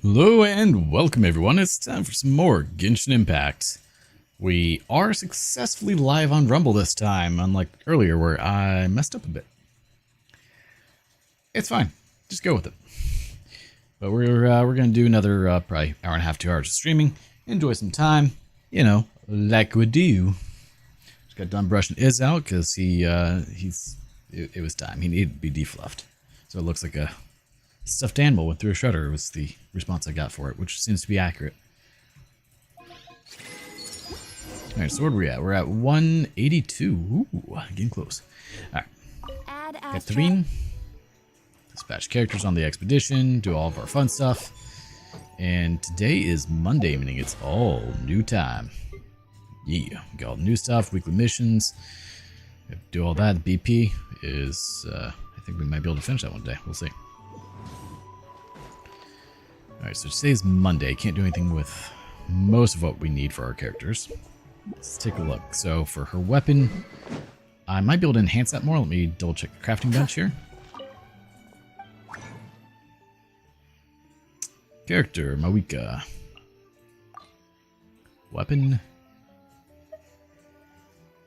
Hello and welcome everyone, it's time for some more Genshin Impact. We are successfully live on Rumble this time, unlike earlier where I messed up a bit. It's fine, just go with it. But we're going to do another probably hour and a half, 2 hours of streaming, enjoy some time, you know, like we do. Just got done brushing Iz out because it was time, he needed to be defluffed. So it looks like a stuffed animal went through a shredder was the response I got for it, which seems to be accurate. Alright, so where are we at? We're at 182. Ooh, getting close. Alright. Catherine. Dispatch characters on the expedition, do all of our fun stuff. And today is Monday, meaning it's all new time. Yeah, we got all the new stuff, weekly missions. We have to do all that. The BP is, I think we might be able to finish that one day. We'll see. Alright, so today's Monday. Can't do anything with most of what we need for our characters. Let's take a look. So for her weapon, I might be able to enhance that more. Let me double check the crafting bench here. Character, Mawika. Weapon.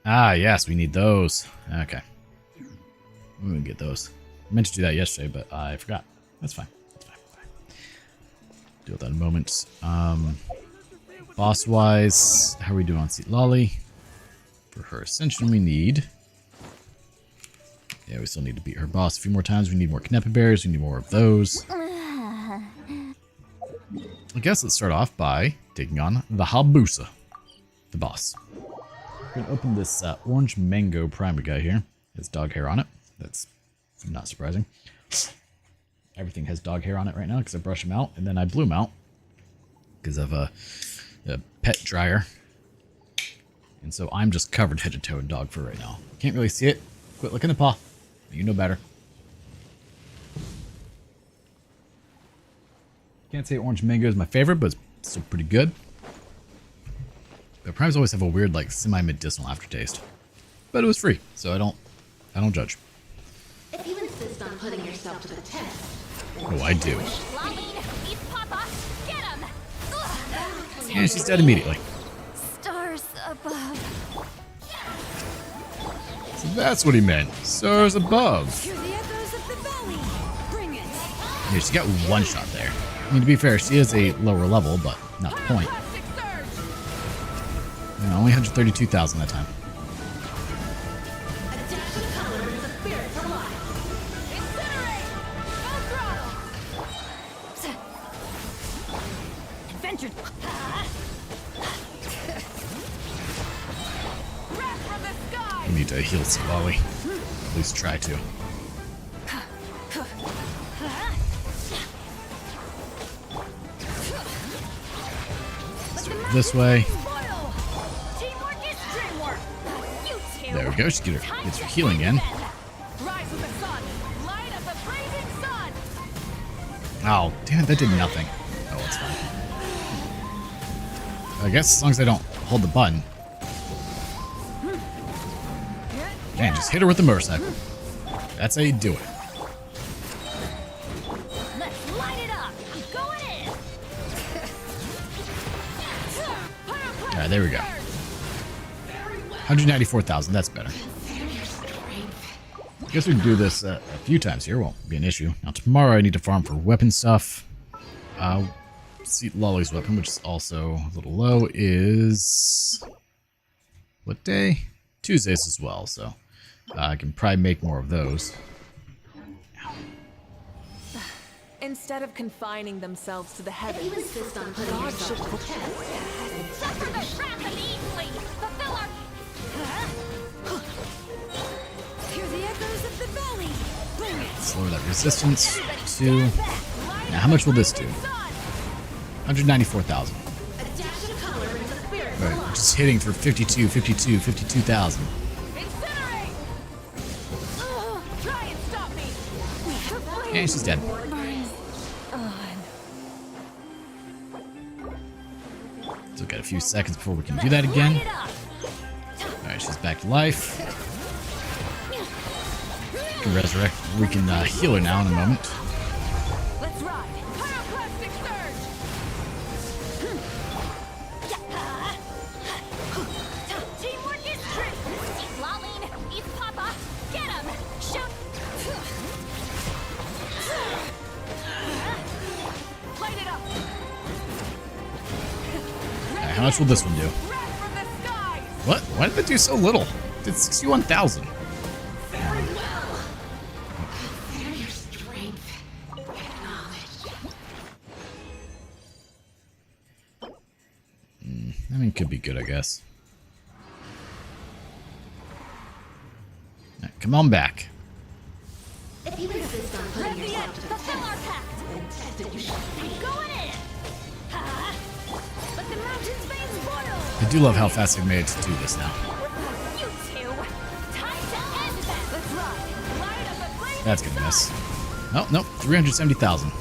Ah, yes, we need those. Okay. We're gonna get those. I meant to do that yesterday, but I forgot. That's fine. Deal with that in a moment. Boss-wise, how are we doing on Seat Lolly? For her ascension, we need... Yeah, we still need to beat her boss a few more times. We need more Knepa Berries. We need more of those. I guess let's start off by taking on the Habusa, the boss. We're going to open this orange mango primer guy here. It has dog hair on it. That's not surprising. Everything has dog hair on it right now because I brushed them out, and then I blew them out because of a pet dryer. And so I'm just covered head to toe in dog fur right now. Can't really see it. Quit licking the paw. You know better. Can't say orange mango is my favorite, but it's still pretty good. The primes always have a weird, like, semi-medicinal aftertaste. But it was free, so I don't judge. If you insist on putting yourself to the test. Oh, I do. And she's dead immediately. Stars above. So that's what he meant. Stars above. Hear the echoes of the valley. Bring it. Yeah, she got one shot there. I mean, to be fair, she is a lower level, but not the point. You know, only 132,000 that time. We need to heal slowly. At least try to. So this way. There we go. She gets her healing in. Oh, damn it, that did nothing. Oh, it's fine. I guess as long as I don't hold the button. Man, just hit her with the motorcycle. That's how you do it. Let's light it up. I'm going in. Alright, there we go. 194,000, that's better. I guess we can do this a few times here, won't be an issue. Now tomorrow I need to farm for weapon stuff. See Lolly's weapon, which is also a little low, is... What day? Tuesdays as well, so I can probably make more of those. Instead of confining themselves to the heavens, You insist on putting yourself to the test. Suffer the wrath of easily. Fulfill our... Hear the echoes of the valley. Bring it. Let's lower that resistance to... Now, how much will this do? 194,000. Right, just hitting for 52,000. And she's dead. Still got a few seconds before we can do that again. Alright, she's back to life. We can resurrect. We can heal her now in a moment. let's ride. Pyroclastic surge. much will this one do? Wrath from the skies! What? Why did it do so little? It did 61,000. Very well. Feel your strength and knowledge. I mean, could be good, I guess. Now, come on back. If you insist on putting yourself to the Fulfill our test, pact! then tested you shall be. Going in! Ha! Let the mountains be spoiled! I do love how fast they've made it to do this now. You two! Time to end them! Let's ride! Light up the flame! That's gonna miss. Oh, nope, 370,000. Now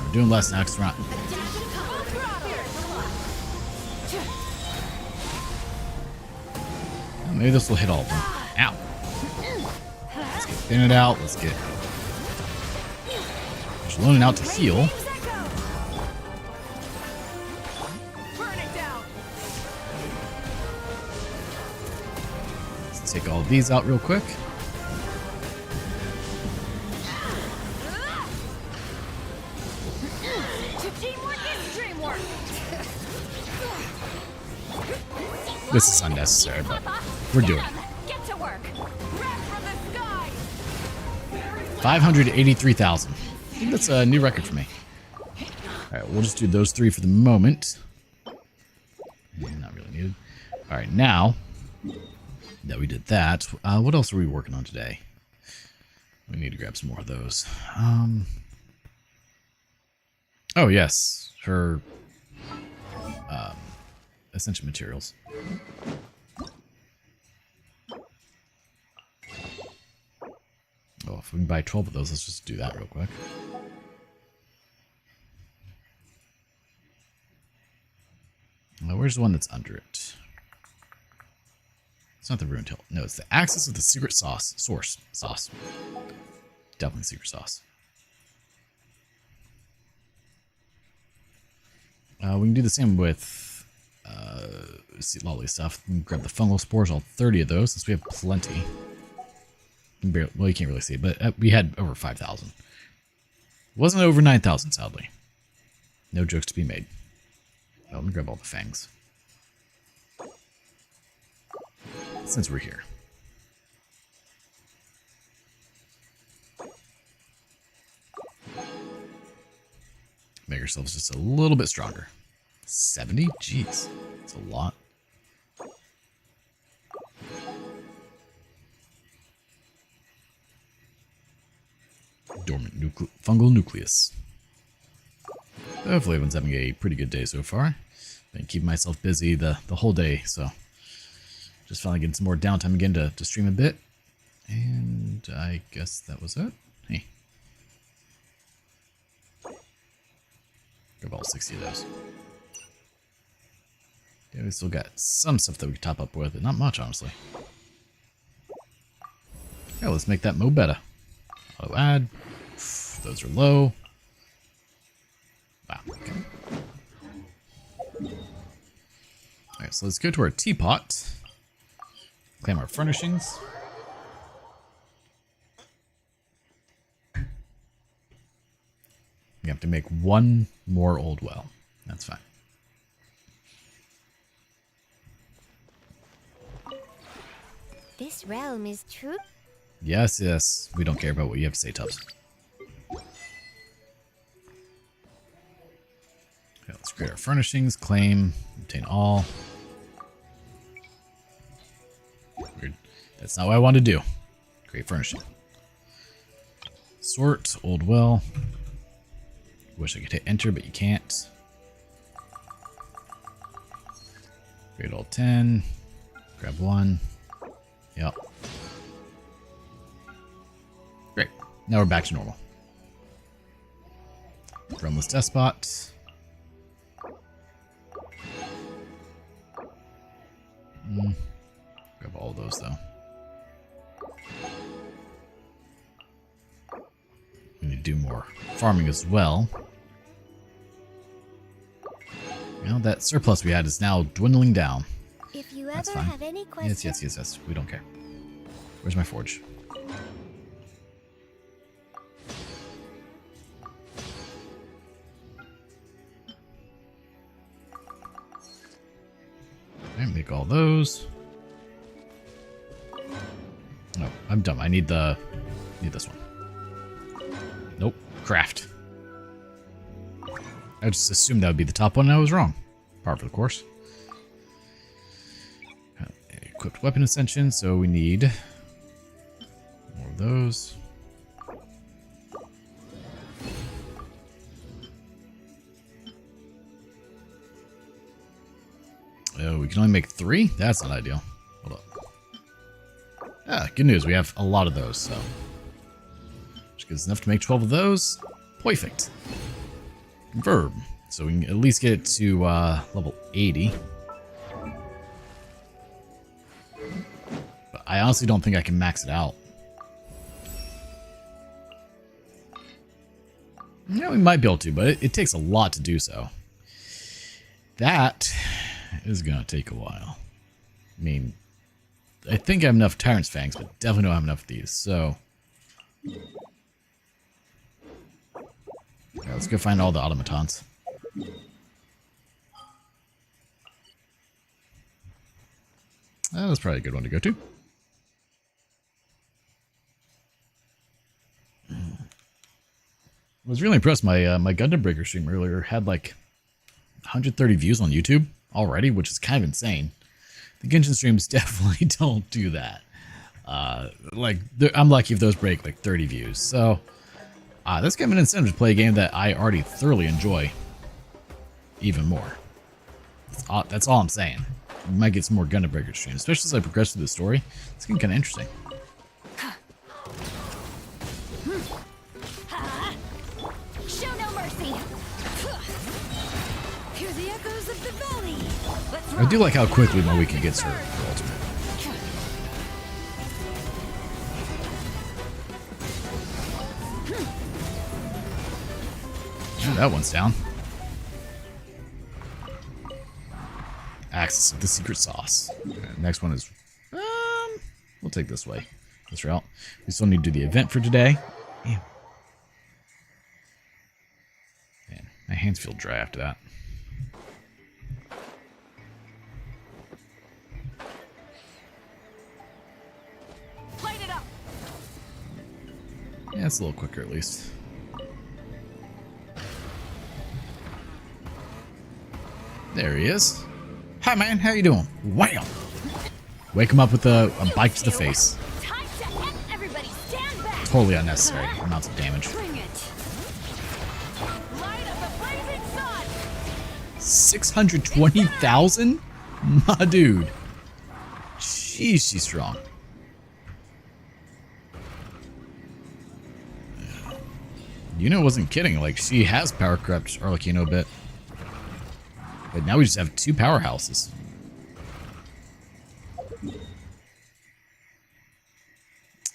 we're doing less now because we're not. Oh, maybe this will hit all of them. Ow. Let's get thin it out. Let's get loaning out to heal. Burn it down! Let's take all of these out real quick. Teamwork is dreamwork! This is unnecessary, but we're doing it. Get to work! Wrath from the skies! 583,000. I think that's a new record for me. Alright, we'll just do those three for the moment. Not really needed. Alright, now that we did that, what else are we working on today? We need to grab some more of those. Oh, yes. Her essential materials. Oh, if we can buy 12 of those, let's just do that real quick. Now, where's the one that's under it? It's not the ruined hill. No, it's the axis of the secret sauce. Source. Sauce. Definitely secret sauce. We can do the same with lolly stuff. We can grab the fungal spores, all 30 of those, since we have plenty. Well, you can't really see it, but we had over 5,000. Wasn't over 9,000, sadly. No jokes to be made. Oh, let me grab all the fangs. Since we're here. Make ourselves just a little bit stronger. 70? Jeez. That's a lot. Dormant fungal nucleus. Hopefully everyone's having a pretty good day so far. Been keeping myself busy the whole day, so just finally getting some more downtime again to stream a bit. And I guess that was it. Hey. Grab all 60 of those. Yeah, we still got some stuff that we can top up with, but not much, honestly. Yeah, let's make that mo better. Auto add. Those are low. Wow. Okay. Alright, so let's go to our teapot. Claim our furnishings. We have to make one more old well. That's fine. This realm is true. Yes, yes. We don't care about what you have to say, Tubbs. Okay, let's create our furnishings, claim, obtain all. Weird. That's not what I want to do. Create furnishing. Sort, old well. Wish I could hit enter, but you can't. Create all 10. Grab one. Yep. Great. Now we're back to normal. Drumless despot. Grab all those though. We need to do more farming as well. You know, that surplus we had is now dwindling down. If you That's ever fine. have any questions, Yes. We don't care. Where's my forge? make all those. No, I'm dumb. I need this one. Nope. Craft. I just assumed that would be the top one, and I was wrong. Par for the course. Equipped weapon ascension, so we need more of those. Oh, we can only make 3? That's not ideal. Hold up. Ah, good news. We have a lot of those, so. Which gives enough to make 12 of those. Perfect. Verb. So we can at least get it to level 80. But I honestly don't think I can max it out. Yeah, we might be able to, but it takes a lot to do so. That is going to take a while. I mean, I think I have enough Tyrant's Fangs, but definitely don't have enough of these, so. Yeah, let's go find all the automatons. That's probably a good one to go to. I was really impressed. My Gundam Breaker stream earlier had like 130 views on YouTube already, which is kind of insane. The Genshin streams definitely don't do that. I'm lucky if those break like 30 views. So that's kind of an incentive to play a game that I already thoroughly enjoy even more. That's all I'm saying. We might get some more Gundam Breaker streams, especially as I progress through the story. It's getting kind of interesting. Show no mercy. Hear the echoes of the valley. Let's I do like how quickly Moika gets her ultimate. Ooh, that one's down. Access of the secret sauce. Okay, next one is... we'll take this way. This route. We still need to do the event for today. Damn. Man, my hands feel dry after that. light it up. Yeah, it's a little quicker at least. There he is. Hi, man. How you doing? Wham! Wake him up with a bike to the face. Time to end. Everybody stand back. Totally unnecessary amounts of damage. Bring it. Light up the blazing sun. 620,000? My dude. Jeez, she's strong. Yuna wasn't kidding. Like, she has power crept Arlecchino a bit. But now we just have 2 powerhouses.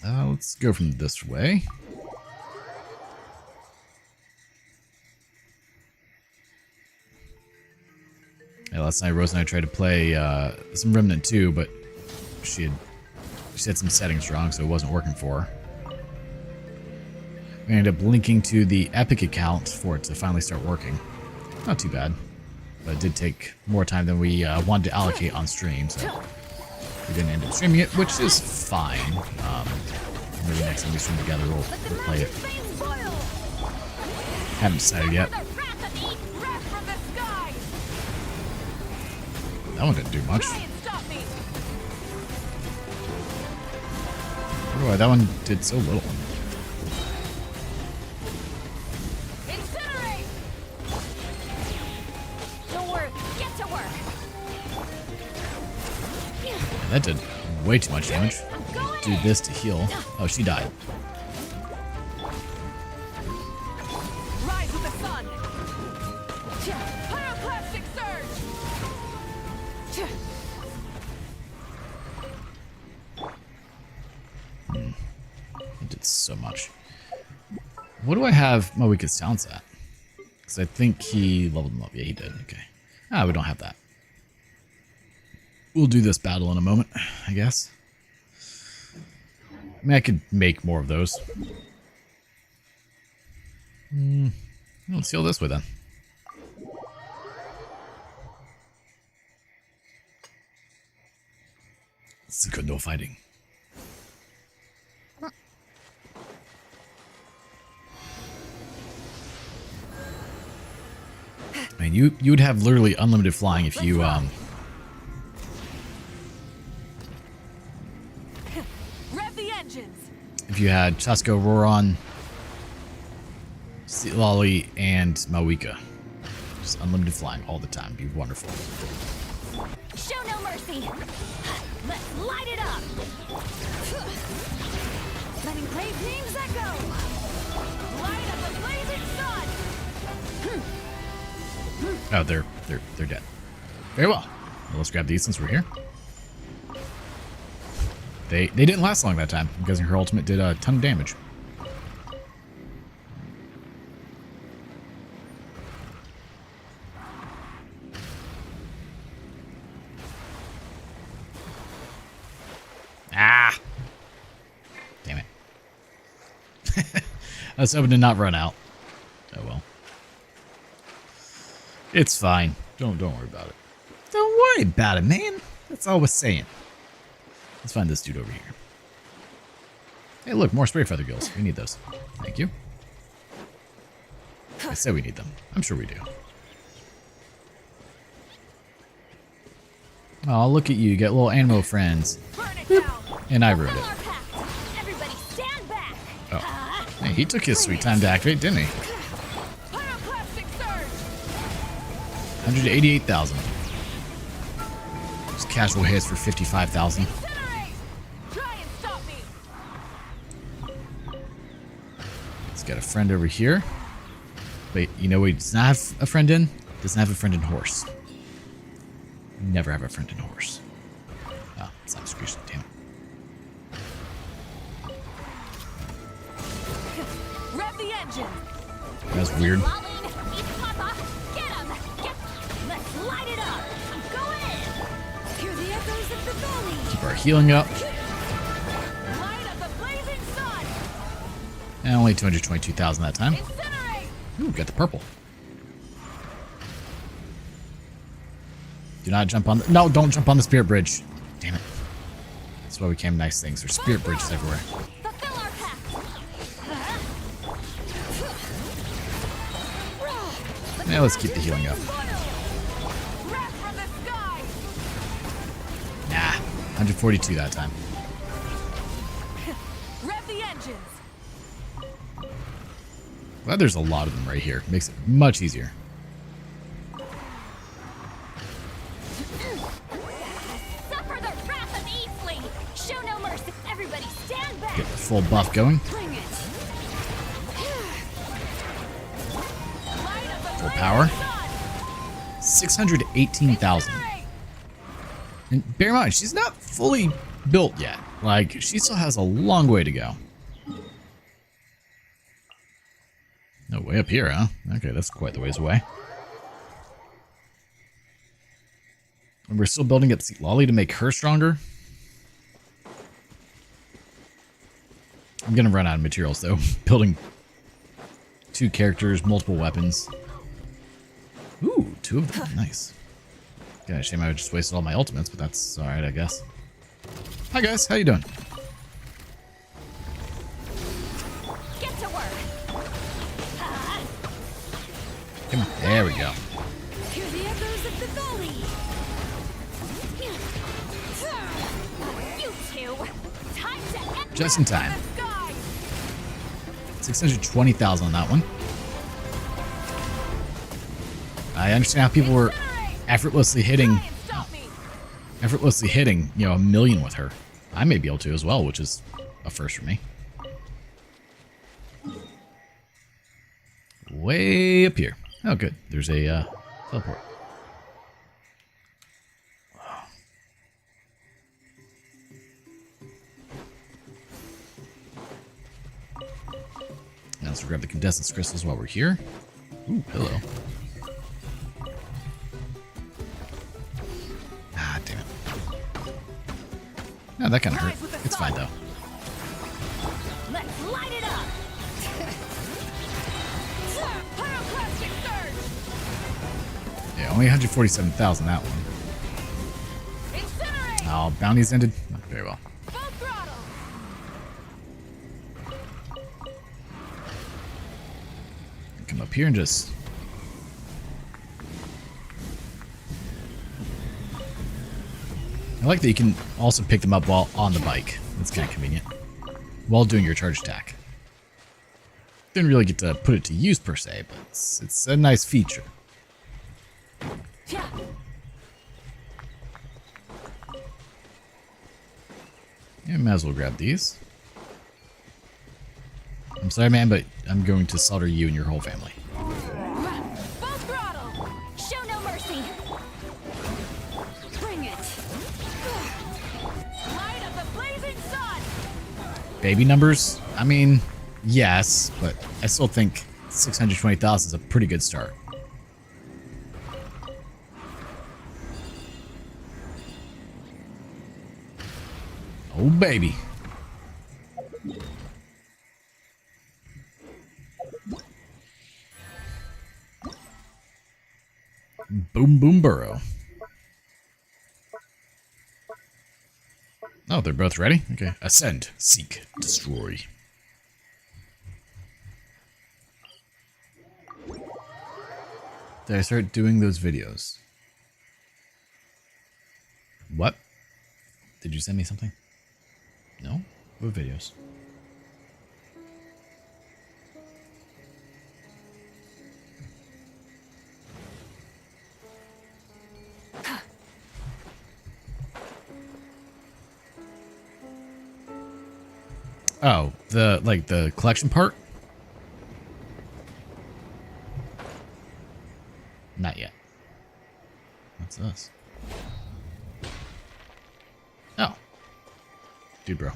Let's go from this way. Yeah, last night Rose and I tried to play some Remnant 2, but she had some settings wrong, so it wasn't working for her. We ended up linking to the Epic account for it to finally start working. Not too bad. But it did take more time than we wanted to allocate on stream, so we didn't end up streaming it, which is fine. Maybe next time we stream together, we'll play it. Haven't decided yet. The wrath of Eden wrath from the sky. That one didn't do much. Try and stop me. Oh, that one did so little. Incinerate. Don't worry. Get to work. Yeah, that did way too much damage. Do this to heal. Oh, she died. Rise with the sun. Pyroclastic surge. It did so much. What do I have Moika's talents at? Because I think he leveled them up. Yeah, he did. Okay. We don't have that. We'll do this battle in a moment, I guess. I mean, I could make more of those. Let's heal this way then. It's good, no fighting. I mean, you would have literally unlimited flying if you Rev the engines. if you had Chasko, Roron, Lolly, and Mawika. Just unlimited flying all the time. Be wonderful. Show no mercy. Let's light it up. Letting brave names echo. Light up the blazing sun. Oh, they're dead. Very well. Well, let's grab these since we're here. They didn't last long that time. I'm guessing her ultimate did a ton of damage. Ah! Damn it. I was hoping to not run out. Oh well. It's fine. Don't worry about it. Don't worry about it, man. That's all we're saying. Let's find this dude over here. Hey, look, more spray feather gills. We need those. Thank you. I said we need them. I'm sure we do. Oh, look at you. You got little animal friends. Burn it down. And I ruined it. Fill our pact. Everybody stand back. Oh. Hey, he took his sweet time to activate, didn't he? Pyroclastic surge. 188,000. Just casual hits for 55,000. Incinerate. Try and stop me. He's got a friend over here. Wait, you know what he does not have a friend in? Doesn't have a friend in horse. Never have a friend in horse. Oh, it's not excretion, damn it. Rev the engine. That was weird. Lolling. Eat Papa. Get him. Let's light it up. I'm going in. Hear the echoes of the valley. Keep our healing up. Light of the blazing sun. And only 222,000 that time. Incinerate. Ooh, got the purple. Do not jump on the... No, don't jump on the spirit bridge. Damn it. That's why we came nice things. There's spirit bridges everywhere. Fulfill our pact. Now let's keep the healing up. Breath from the sky. Nah, 142 that time. Rev the engines. Glad there's a lot of them right here. Makes it much easier. Suffer the wrath of Eastling. Show no mercy. Everybody stand back. Get the full buff going. Bring it. Light of the Full blazing power. sun. 618,000. Incinerate. And bear in mind, she's not fully built yet. Like, she still has a long way to go. No, way up here, huh? Okay, that's quite the ways away. And we're still building up Lolly to make her stronger. I'm gonna run out of materials, though. Building 2 characters, multiple weapons. Ooh, 2 of them. Nice. Yeah, shame I just wasted all my ultimates, but that's alright, I guess. Hi, guys. How you doing? Get to work. Come on. There we go. Hear the echoes of the valley. You two. Time to end Just in time. the sky. 620,000 on that one. I understand how people were effortlessly hitting, Try and stop me. you know, 1 million with her. I may be able to as well, which is a first for me. Way up here. Oh, good. There's a teleport. Now let's grab the condensance crystals while we're here. Ooh, hello. Ah, damn it. No, that kind of hurt. It's fine, though. Let's light it up. Pyroclastic surge. Yeah, only 147,000 that one. Incinerate. Oh, bounties ended? Not very well. Full throttle. Come up here and just... I like that you can also pick them up while on the bike. That's kind of convenient. While doing your charge attack. Didn't really get to put it to use per se, but it's a nice feature. Yeah. Yeah, might as well grab these. I'm sorry, man, but I'm going to slaughter you and your whole family. Full throttle. Show no mercy. Bring it. Light up the blazing sun. Baby numbers? I mean, yes, but I still think 620,000 is a pretty good start. Oh, baby. Boom, boom, burrow. Oh, they're both ready? Okay. Ascend, seek, destroy. Did I start doing those videos? What? Did you send me something? No? What videos? Oh, the collection part? Not yet. What's this? Oh. Dude, bro.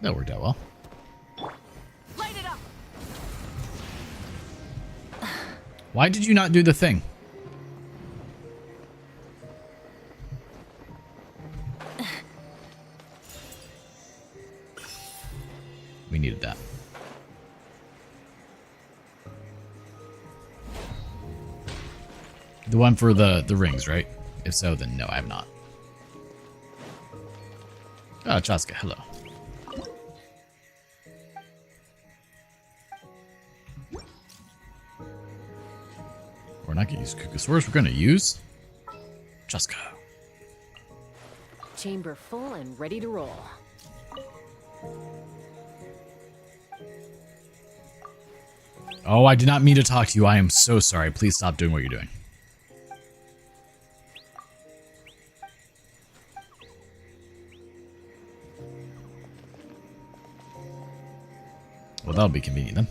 That worked out well. Light it up. Why did you not do the thing? We needed that. The one for the rings, right? If so, then no, I have not. Oh, Chaska, hello. We're not going to use Kukasaurus. We're going to use Chaska. Chamber full and ready to roll. Oh, I did not mean to talk to you. I am so sorry. Please stop doing what you're doing. Well, that'll be convenient then.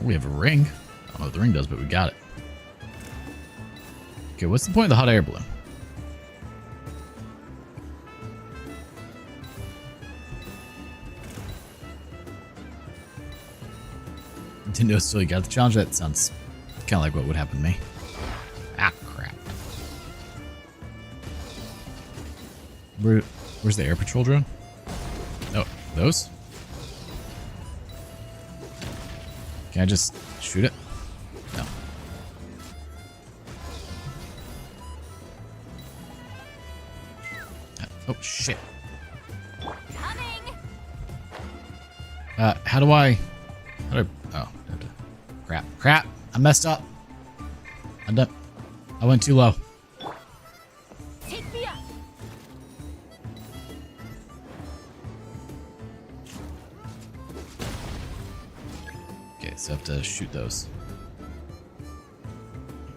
We have a ring. I don't know what the ring does, but we got it. Okay, what's the point of the hot air balloon? Didn't know still you got the challenge. That sounds kind of like what would happen to me. Ah, crap. Where's the air patrol drone? Oh, those? Can I just shoot it? No. Oh, shit. Coming. How do I... oh, I have to... Crap. I messed up. I'm done. I went too low. Take me up. Okay, so I have to shoot those.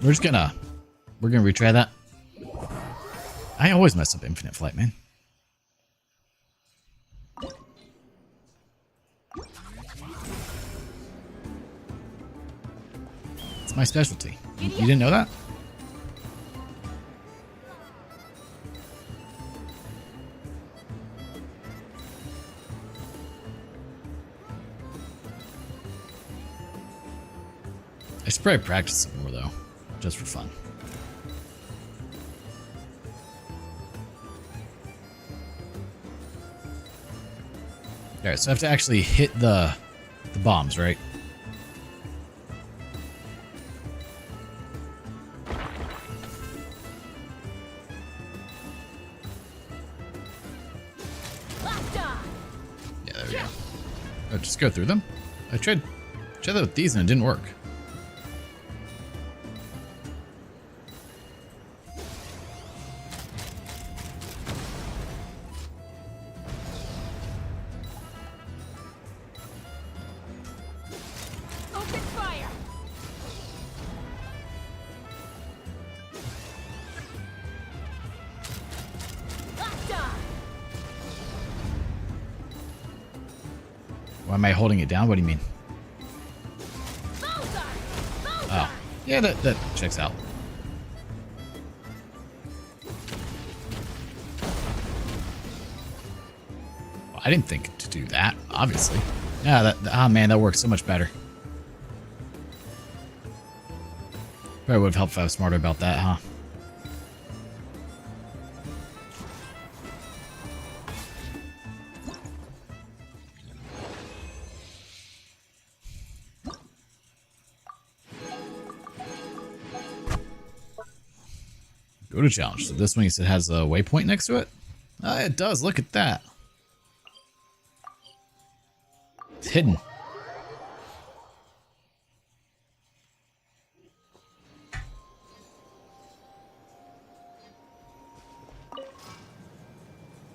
We're gonna retry that. I always mess up Infinite Flight, man. It's my specialty. You didn't know that? I should probably practice some more, though, just for fun. Alright, so I have to actually hit the bombs, right? Yeah, there we go. Oh, just go through them? I tried that with these and it didn't work. Open fire! Locked on! Why am I holding it down? What do you mean? Bullseye! Bullseye! Oh, yeah, that checks out. Well, I didn't think to do that, obviously. Yeah, oh man, that works so much better. Probably would have helped if I was smarter about that, huh? Go to challenge. So this one you said has a waypoint next to it? It does. Look at that. It's hidden.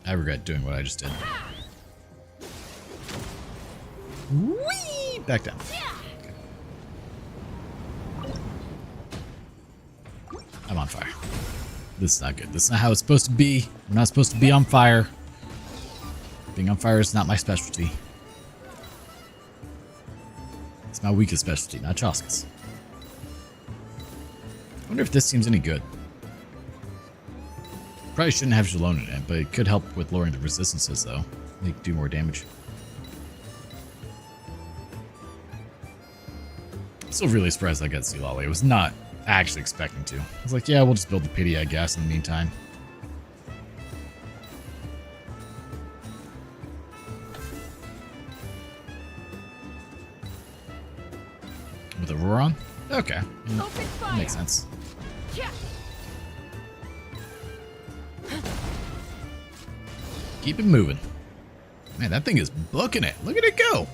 I regret doing what I just did. Whee! Back down. Okay. I'm on fire. This is not good. This is not how it's supposed to be. We're not supposed to be on fire. Being on fire is not my specialty. It's my weakest specialty, not Chaska's. I wonder if this seems any good. Probably shouldn't have Jalone in it, but it could help with lowering the resistances, though. They can do more damage. I'm still really surprised I got Sealolly. I was not actually expecting to. I was like, yeah, we'll just build the pity, I guess, in the meantime. With a roar on? Okay. That makes sense. Keep it moving. Man, that thing is booking it. Look at it go.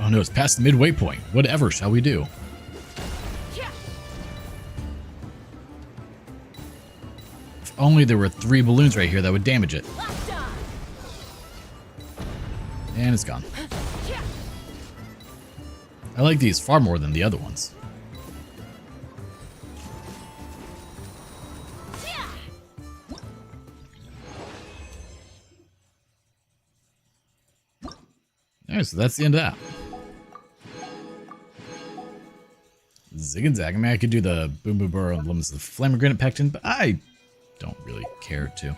Oh no, it's past the midway point. Whatever shall we do? If only there were 3 balloons right here that would damage it. And it's gone. I like these far more than the other ones. Alright, so that's the end of that. Zig and Zag. I mean, I could do the Boom Boom Burrow and Limits of the Flaming Granite Pectin, but I don't really care to.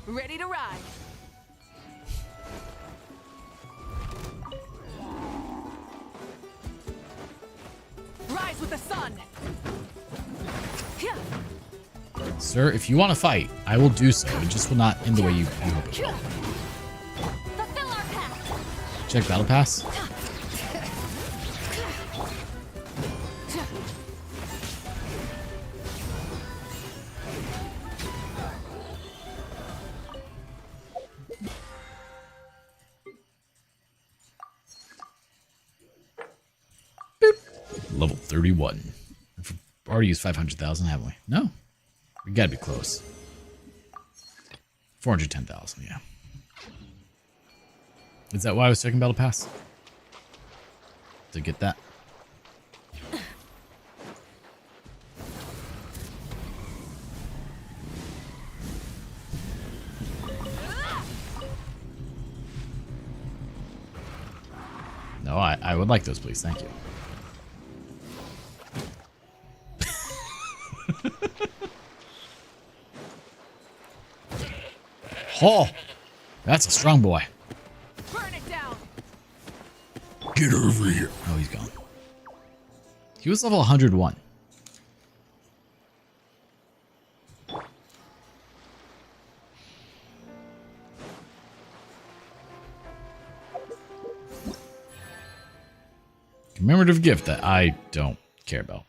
Ready to ride. Rise with the sun. Sir, if you want to fight, I will do so. It just will not end the way you hope it will. Fulfill our path. Check Battle Pass. Level 31. We've already used 500,000, haven't we? No. We gotta be close. 410,000, yeah. Is that why I was checking Battle Pass? To get that? No, I would like those, please. Thank you. Oh, that's a strong boy. Burn it down. Get over here. Oh, he's gone. He was level 101. Commemorative gift that I don't care about.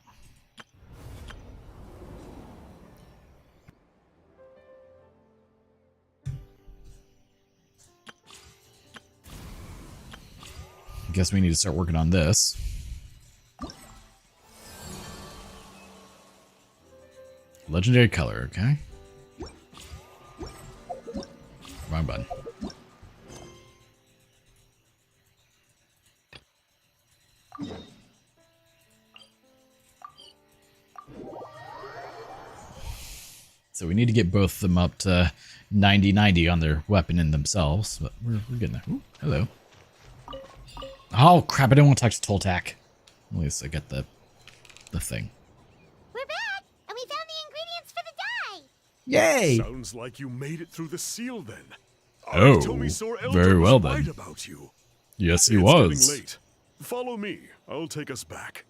I guess we need to start working on this. Legendary color, okay. Wrong button. So we need to get both of them up to 90-90 on their weapon in themselves, but we're getting there. Ooh, hello. Oh crap! I didn't want to touch the toll tack. At least I got the thing. We're back, and we found the ingredients for the dye. Yay! Sounds like you made it through the seal then. Oh, Tomisaur Elder very well was right then. about you. Yes, he It's was. getting late. Follow me. I'll take us back.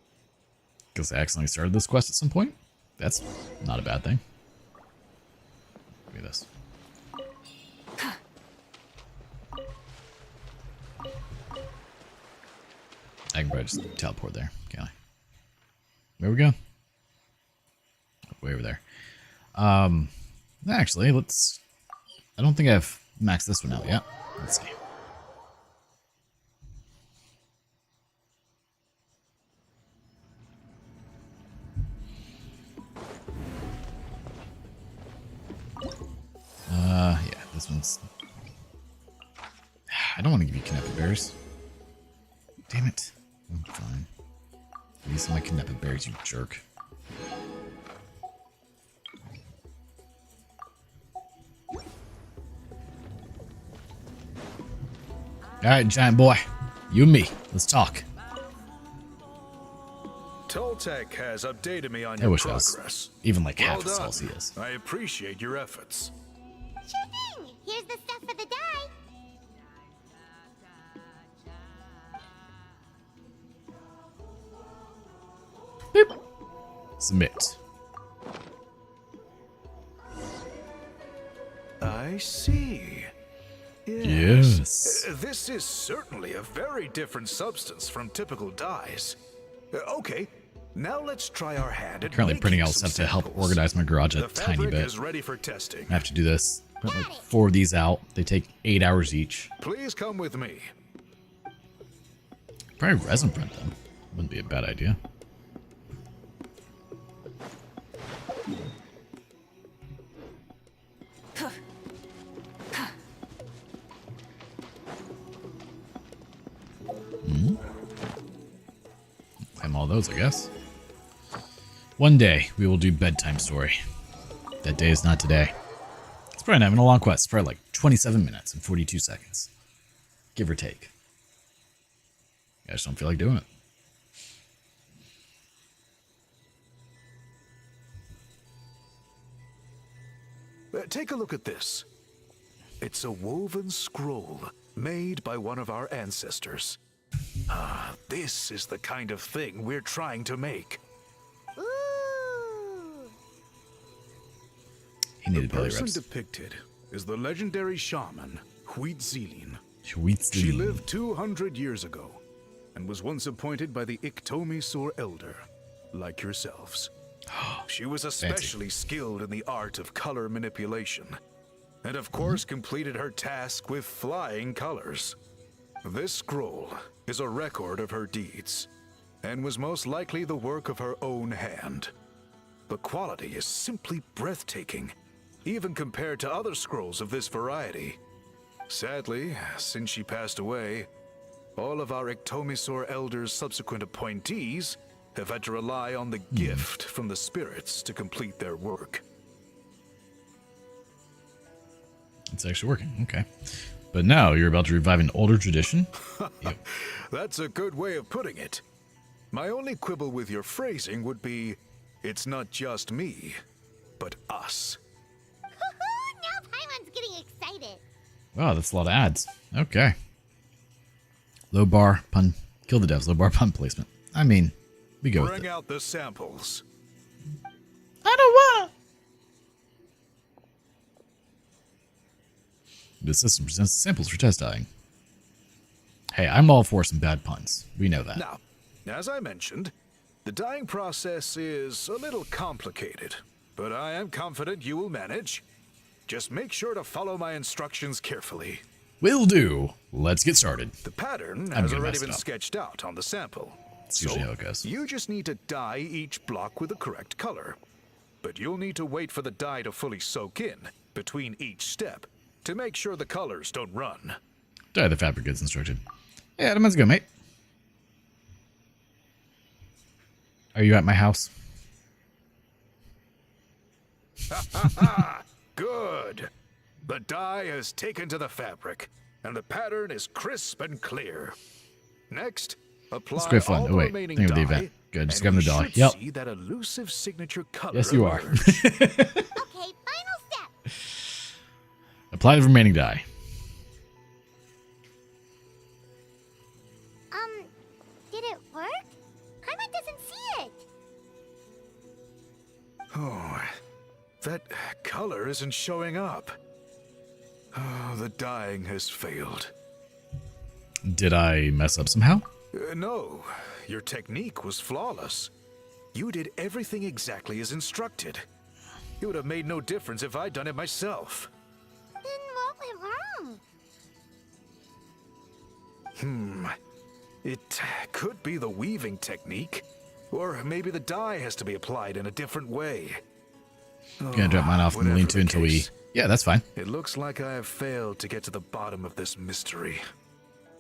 Because I accidentally started this quest at some point. That's not a bad thing. Give me this. I can probably just teleport there, can't I? There we go. Way over there. Actually, let's... I don't think I've maxed this one out yet. Let's see. Yeah, this one's... I don't want to give you Kneppet Berries. Damn it. I'm fine. Give me some of my Kneppet Berries, you jerk. Alright, giant boy. You and me. Let's talk. Toltec has updated me on I your wish I was progress. even like Well half as done. tall as he is. I appreciate your efforts. Sure thing. Here's the stuff for the dye. Boop. Submit. I see. Yes. This is certainly a very different substance from typical dyes. Okay, now let's try our hand at Currently making printing out some stuff to help samples. organize my garage a The tiny fabric bit. is ready for testing. I have to do this. Print like 4 of these out. They take 8 hours each. Please come with me. Probably resin print them. Wouldn't be a bad idea. Climb all those, I guess. One day, we will do bedtime story. That day is not today. It's probably not even a long quest. It's probably like 27 minutes and 42 seconds. Give or take. I just don't feel like doing it. Take a look at this. It's a woven scroll made by one of our ancestors. This is the kind of thing we're trying to make. Ooh. He needed The belly person rubs. depicted is the legendary shaman Huitzilin. She Huitzilin. lived 200 years ago and was once appointed by the Tomisaur Elder, like yourselves. She was especially skilled in the art of color manipulation, and of course completed her task with flying colors. This scroll is a record of her deeds. and was most likely the work of her own hand. The quality is simply breathtaking, even compared to other scrolls of this variety. Sadly, since she passed away, all of our Ictomisaur Elder's subsequent appointees have had to rely on the gift from the spirits to complete their work. It's actually working. Okay. But now you're about to revive an older tradition? Ew. That's a good way of putting it. My only quibble with your phrasing would be, it's not just me, but us. Now Paimon's getting excited. Wow, that's a lot of ads. Okay. Low bar pun. Kill the devs. Low bar pun placement. I mean, we go with Bring it. out the samples. I don't want. The system presents samples for test dyeing. Hey, I'm all for some bad puns. We know that. Now, as I mentioned, the dyeing process is a little complicated, but I am confident you will manage. Just make sure to follow my instructions carefully. Will do. Let's get started. The pattern I'm has gonna already mess it been up. sketched out on the sample. That's usually how it goes. You just need to dye each block with the correct color. But you'll need to wait for the dye to fully soak in between each step to make sure the colors don't run. Dye the fabric as instructed. Hey, Adam, how's it going, mate? Are you at my house? Good. The dye has taken to the fabric, and the pattern is crisp and clear. Next, apply It's great fun. all Oh, the wait. remaining Think of the dye, event. Good. Just and grab the we dye. should Yep. see that elusive signature color Yes, you are. emerge. Okay, final step. Apply the remaining dye. Did it work? Paimon doesn't see it. Oh, that color isn't showing up. Oh, the dyeing has failed. Did I mess up somehow? No, your technique was flawless. You did everything exactly as instructed. It would have made no difference if I'd done it myself. Then what went wrong? It could be the weaving technique, or maybe the dye has to be applied in a different way. Gonna drop mine off and Whatever lean to the until we. case, Yeah, that's fine. It looks like I have failed to get to the bottom of this mystery.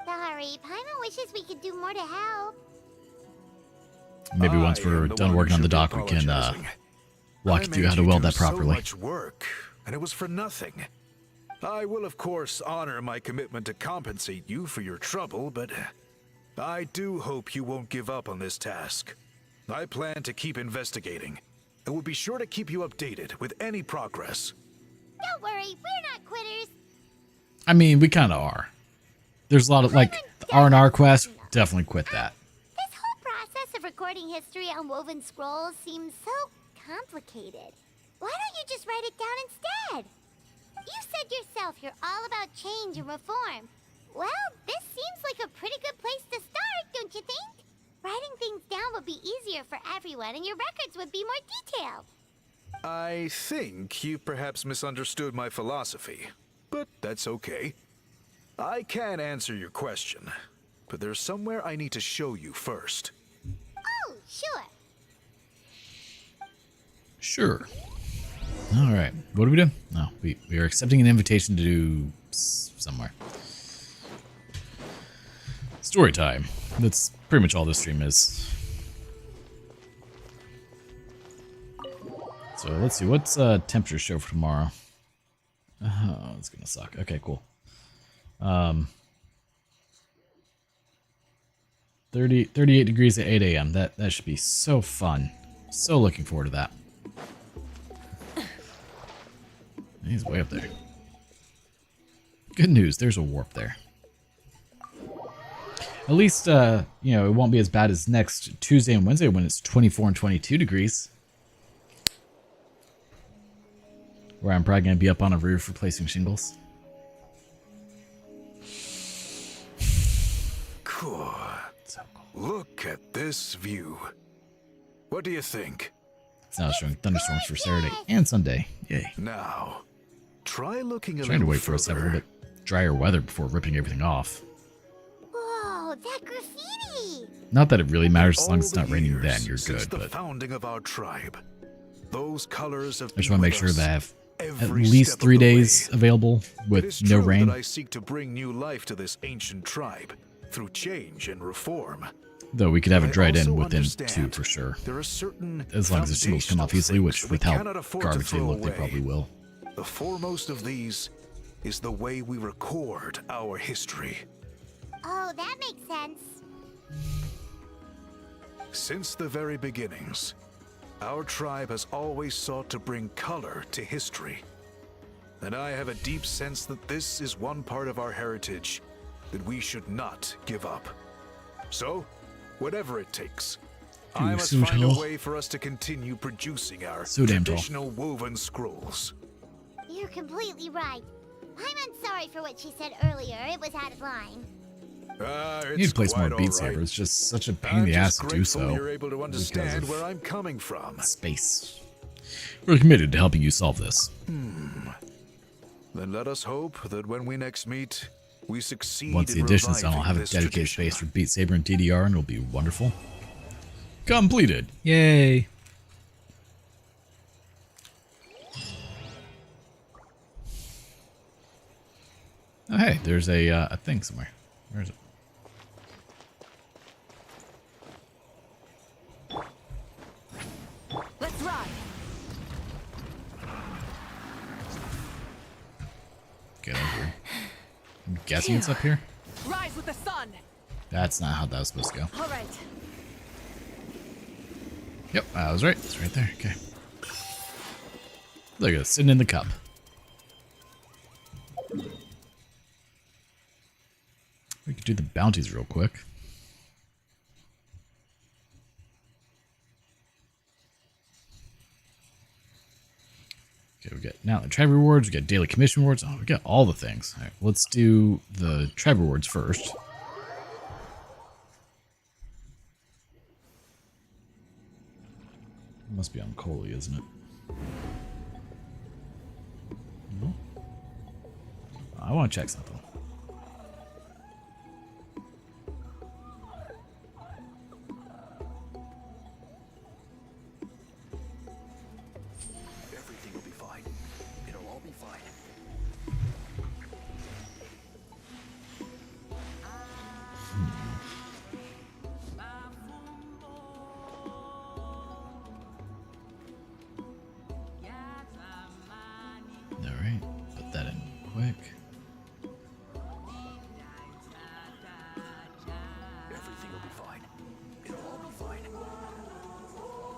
Sorry, Paimon wishes we could do more to help. Maybe once I we're am the done one working who on the should be dock, we can apologizing. walk I you through how made to you weld do that properly. So much work, and it was for nothing. I will, of course, honor my commitment to compensate you for your trouble, but I do hope you won't give up on this task. I plan to keep investigating, and will be sure to keep you updated with any progress. Don't worry, we're not quitters. I mean, we kind of are. There's a lot of like the R&R quest. Definitely quit that. This whole process of recording history on woven scrolls seems so complicated. Why don't you just write it down instead? You said yourself you're all about change and reform. Well, this seems like a pretty good place to start, don't you think? Writing things down would be easier for everyone, and your records would be more detailed. I think you perhaps misunderstood my philosophy, but that's okay. I can answer your question, but there's somewhere I need to show you first. Oh, sure. Sure. All right. What do we do? No, we are accepting an invitation to do somewhere. Story time. That's pretty much all this stream is. So let's see. What's temperature show for tomorrow? Oh, it's gonna suck. Okay, cool. 38 degrees at 8 a.m. That should be so fun. So looking forward to that. He's way up there. Good news, there's a warp there. At least, you know, it won't be as bad as next Tuesday and Wednesday when it's 24 and 22 degrees. Where I'm probably going to be up on a roof replacing shingles. Cool. So cool. Look at this view. What do you think? It's now showing thunderstorms for Saturday and Sunday. Yay. Now, try looking a Trying to little wait for us to have a further. little bit drier weather before ripping everything off. Whoa, that graffiti! Not that it really matters as long All as it's the not raining years then, you're since good, the but founding of our tribe, those colors have I just been want to make with sure us that I have at every least step of 3 the way. days available It with is no true rain. that I seek to bring new life to this ancient tribe through change and reform. Though we could have it I dried in also within 2 understand for sure. There are certain As long as the shingles come off easily, foundational which things with we how cannot afford to garbage they throw look, they away. probably will. The foremost of these is the way we record our history. Oh, that makes sense. Since the very beginnings, our tribe has always sought to bring color to history. And I have a deep sense that this is one part of our heritage that we should not give up. So, whatever it takes, I must so find a tall. way for us to continue producing our So damn tall. traditional woven scrolls. You're completely right. I'm sorry for what she said earlier. It was out of line. You need to place more Beat Saber. It's just such a pain in the ass to do so. You're able to understand of where I'm coming from. space. We're committed to helping you solve this. Then let us hope that when we next meet, we succeed Once the in edition's done, I'll have a reviving this dedicated tradition. space for Beat Saber and DDR, and it'll be wonderful. Completed. Yay. Oh, hey, there's a thing somewhere. Where is it? Let's ride. Get over here. I'm guessing it's up here? Rise with the sun. That's not how that was supposed to go. All right. Yep, I was right. It's right there. Okay. Look at it, sitting in the cup. We could do the bounties real quick. Okay, we got now the tribe rewards, we got daily commission rewards. Oh, we got all the things. All right, let's do the tribe rewards first. It must be on Coley, isn't it? No? I want to check something. Everything will be fine. It'll all be fine. Alright, put that in quick. Everything will be fine. It'll all be fine.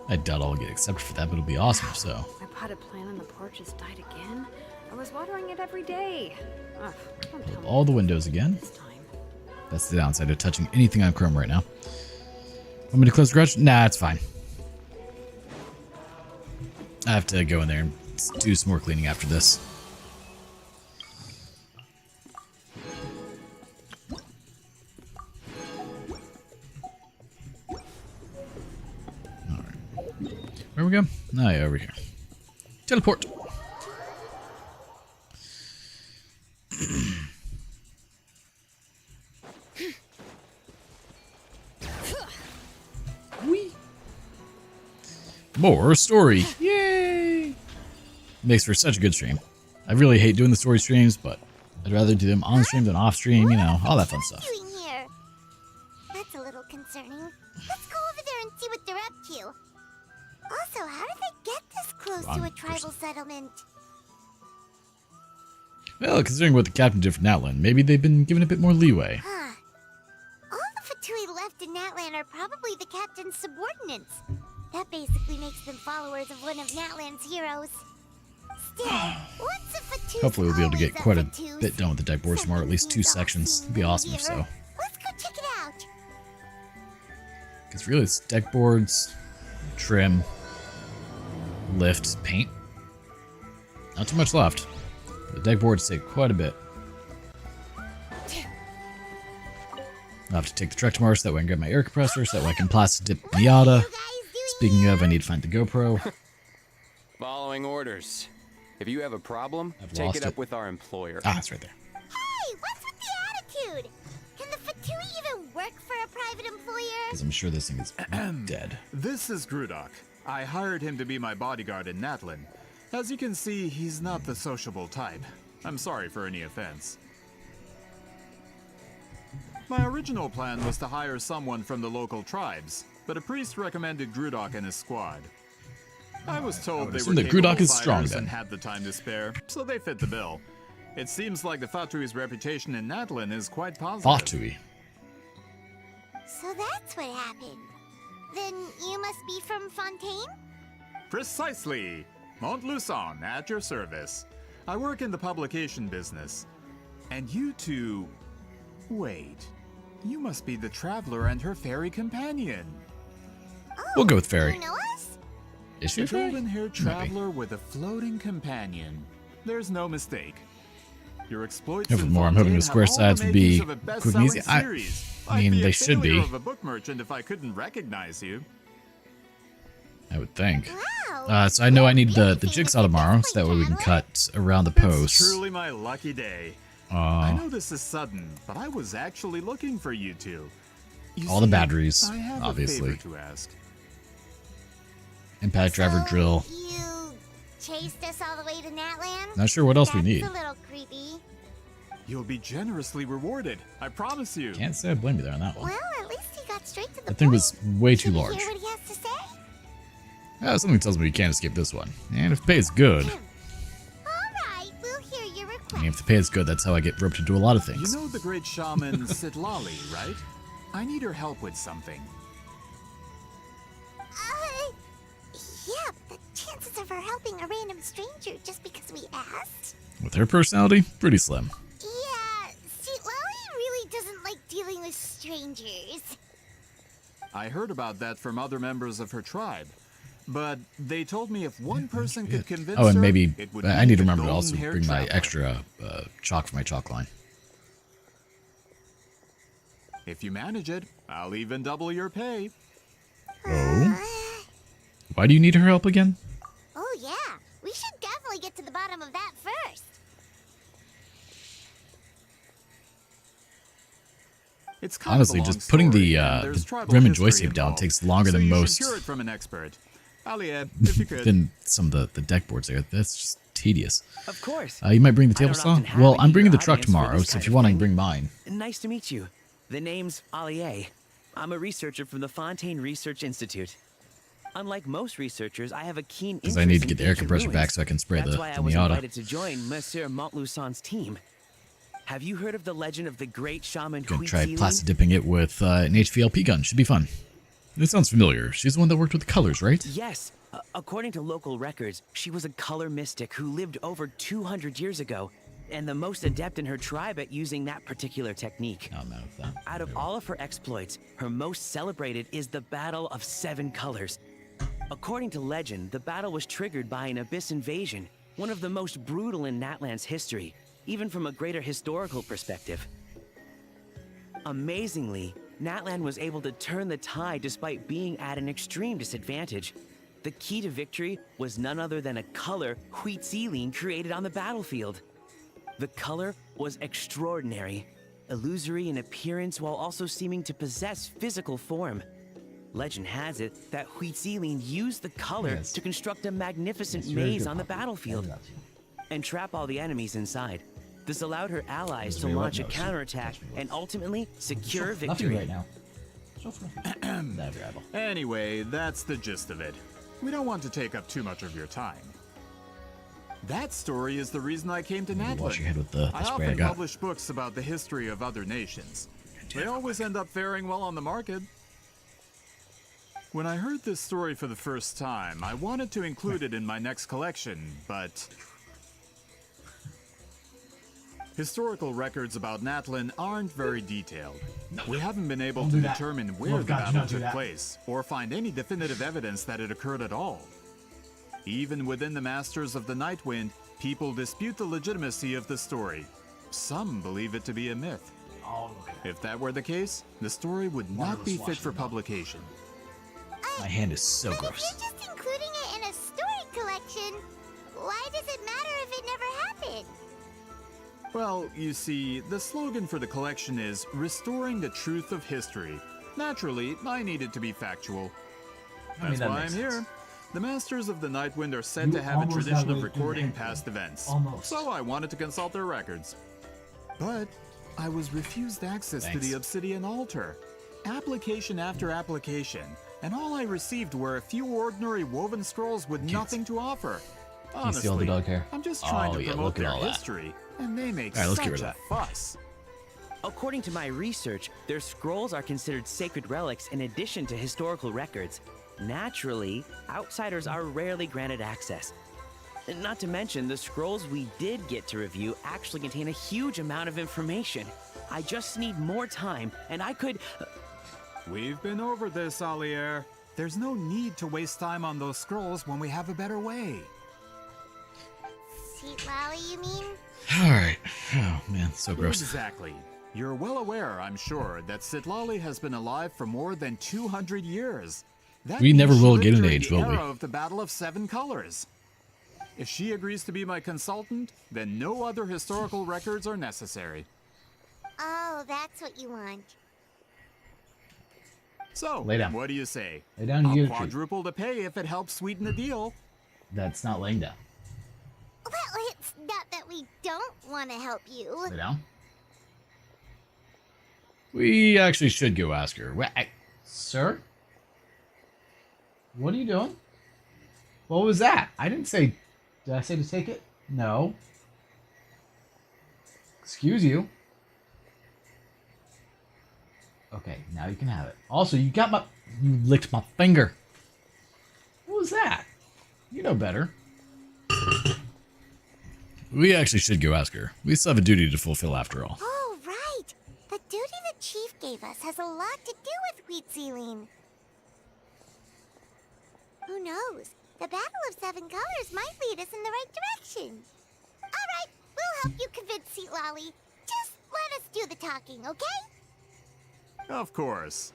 I doubt I'll get accepted for that, but it'll be awesome if so. My potted plant on the porch has died again. I was watering it every day. Ugh, don't tell me All the windows again. this time. That's the downside of touching anything on Chrome right now. Want me to close the garage? Nah, it's fine. I have to go in there and do some more cleaning after this. Alright. Where we go? Oh, yeah, over here. Teleport. Whee! More story. Yay! Makes for such a good stream. I really hate doing the story streams, but I'd rather do them on stream than off stream, you know, all that fun stuff. What are you doing here? That's a little concerning. Let's go over there and see what they're up to. Also, how did they get this close to Wrong a tribal person. settlement? Well, considering what the captain did for Natlan, maybe they've been given a bit more leeway. Huh. All the Fatui left in Natlan are probably the captain's subordinates. That basically makes them followers of one of Natlan's heroes. Still, once a Fatui Hopefully we'll be able to get quite a Fatui, bit done with the deck boards tomorrow, at least 2 sections. It'd be awesome if so. Let's go check it out. Because really it's deck boards, trim, lift, paint. Not too much left. The deck boards take quite a bit. I'll have to take the truck tomorrow so that way I can grab my air compressor, so that way I can plastic dip Miata. Speaking of, I need to find the GoPro. Following orders. If you have a problem, I've take lost it up it. with our employer. Ah, it's right there. Hey, what's with the attitude? Can the Fatui even work for a private employer? Because I'm sure this thing is dead. This is Grudok. I hired him to be my bodyguard in Natlin. As you can see, he's not the sociable type. I'm sorry for any offense. My original plan was to hire someone from the local tribes, but a priest recommended Grudok and his squad. I was told they assume were that capable Grudok is strong, fighters then. and had the time to spare, so they fit the bill. It seems like the Fatui's reputation in Natlin is quite positive. Fatui. So that's what happened. Then you must be from Fontaine? Precisely! Montluçon, at your service. I work in the publication business. And you two... Wait. You must be the traveler and her fairy companion. We'll go with Fairy. You know us? Is she The a fairy? golden-haired Might be. traveler with a floating companion. There's no mistake. Your exploits Hope for in more. I'm hoping Fontaine the square have all sides the would be makings of a quick and best-selling easy. I series. mean, I'd be they a should failure be. of a book merchant if I couldn't recognize you. I would think. Wow. So I know I need the Really jigsaw famous tomorrow, so that way we can traveler? cut around the It's posts. truly my lucky day. I know this is sudden, but I was actually looking for you two. You All the see, batteries, I have obviously. A favor to ask. Impact driver So drill. You chased us all the way to Natland? Not sure what else we That's need. a little creepy. You'll be generously rewarded. I promise you. Can't say I blame you there on that one. Well, at least he got straight to the That thing point. was way too Should we large. hear what he has to say? Something tells me we can't escape this one. And if the pay is good, Alright, we'll hear your request. I mean, if the pay is good, that's how I get roped to do a lot of You things. know the great shaman Sitlali, right? I need her help with something. Yeah, but the chances of her helping a random stranger just because we asked? With her personality, pretty slim. Yeah, see, Lolly really doesn't like dealing with strangers. I heard about that from other members of her tribe. But they told me if one person could convince Oh, and her, maybe it would I be need to the remember to also golden-haired bring my traveler. extra chalk for my chalk line. If you manage it, I'll even double your pay. Oh? Why do you need her help again? Oh yeah, we should definitely get to the bottom of that first. It's kind Honestly, of a long just putting story, the and there's tribal rim and history joystick down involved, takes longer so than you most should hear it from an expert. Aliette, if you could. than some of the deck boards there. That's just tedious. Of course. You might bring the I don't table saw? often have Well, an I'm bringing the eager truck audience for tomorrow, this so kind if you of want, I thing. can bring mine. Nice to meet you. The name's Allier. I'm a researcher from the Fontaine Research Institute. Unlike most researchers, I have a keen interest Because I need to in get the air ancient compressor ruins. back so I can spray That's the why I was Miata. invited to join Monsieur Montluçon's team. Have you heard of the legend of the great shaman Gonna try Huitzilin? plastic dipping it with an HVLP gun. Should be fun. It sounds familiar. She's the one that worked with the colors, right? Yes. According to local records, she was a color mystic who lived over 200 years ago, and the most adept in her tribe at using that particular technique. No, I'm out of that. Out of all of her exploits, her most celebrated is the Battle of Seven Colors. According to legend, the battle was triggered by an abyss invasion, one of the most brutal in Natland's history, even from a greater historical perspective. Amazingly, Natland was able to turn the tide despite being at an extreme disadvantage. The key to victory was none other than a color Huitzilin created on the battlefield. The color was extraordinary, illusory in appearance while also seeming to possess physical form. Legend has it that Huitzilin used the color Yes. to construct a magnificent maze on the battlefield and trap all the enemies inside. This allowed her allies to launch a counterattack and ultimately secure victory. now. Anyway, that's the gist of it. We don't want to take up too much of your time. That story is the reason I came to Wash your head Natland. with the I spray I often got. publish books about the history of other nations. They always end up faring well on the market. When I heard this story for the first time, I wanted to include it in my next collection, but historical records about Natlin aren't very detailed. We haven't been able to determine where the battle took place, or find any definitive evidence that it occurred at all. Even within the Masters of the Nightwind, people dispute the legitimacy of the story. Some believe it to be a myth. If that were the case, the story would not be fit for publication. My hand is so But if gross. you're just including it in a story collection, why does it matter if it never happened? Well, you see, the slogan for the collection is Restoring the Truth of History. Naturally, I needed to be factual. I mean, That's that why I'm makes here. sense. The Masters of the Nightwind are said You to have a almost tradition got of right through recording the past events. Almost. So I wanted to consult their records. But I was refused access to Thanks. the Obsidian Altar. Application after application, and all I received were a few ordinary woven scrolls with nothing to offer. you see all the Honestly, dog hair? I'm just trying Oh, to yeah, promote look at their all that. history, and they make All right, let's such get rid of a that. fuss. According to my research, their scrolls are considered sacred relics in addition to historical records. Naturally, outsiders are rarely granted access. Not to mention, the scrolls we did get to review actually contain a huge amount of information. I just need more time, and I could... We've been over this, Alier. There's no need to waste time on those scrolls when we have a better way. Sweet Lolly, you mean? Alright. Oh, man. So gross. Exactly. You're well aware, I'm sure, that Sitlali has been alive for more than 200 years. That We means never she will lived get an during age, the will we? era of the Battle of Seven Colors. If she agrees to be my consultant, then no other historical records are necessary. Oh, that's what you want. So, Lay down. what do you say? Lay down, you I'll get a treat. quadruple the pay if it helps sweeten the deal. That's not laying down. Well, it's not that we don't want to help you. Lay down. We actually should go ask her. Sir? What are you doing? What was that? I didn't say... Did I say to take it? No. Excuse you. Okay, now you can have it. Also, you got my... You licked my finger. What was that? You know better. We actually should go ask her. We still have a duty to fulfill after all. Oh, right. The duty the chief gave us has a lot to do with wheat sealing. Who knows? The Battle of Seven Colors might lead us in the right direction. All right, we'll help you convince Seat Lolly. Just let us do the talking, okay? Of course.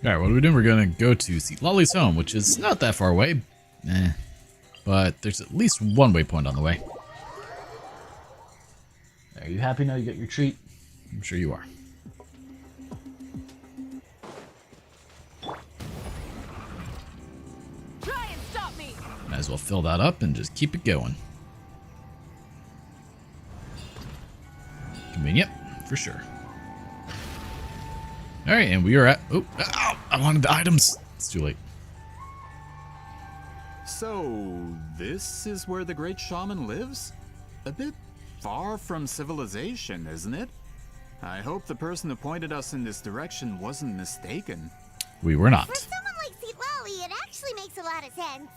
Alright, what are we doing? We're going to go to see Lolly's home, which is not that far away. But there's at least one waypoint on the way. Are you happy now you got your treat? I'm sure you are. Try and stop me! Might as well fill that up and just keep it going. Convenient, for sure. Alright, and we are at... Oh, I wanted the items. It's too late. So, this is where the great shaman lives? A bit far from civilization, isn't it? I hope the person who pointed us in this direction wasn't mistaken. We were not. For someone like Seat Lolly, it actually makes a lot of sense.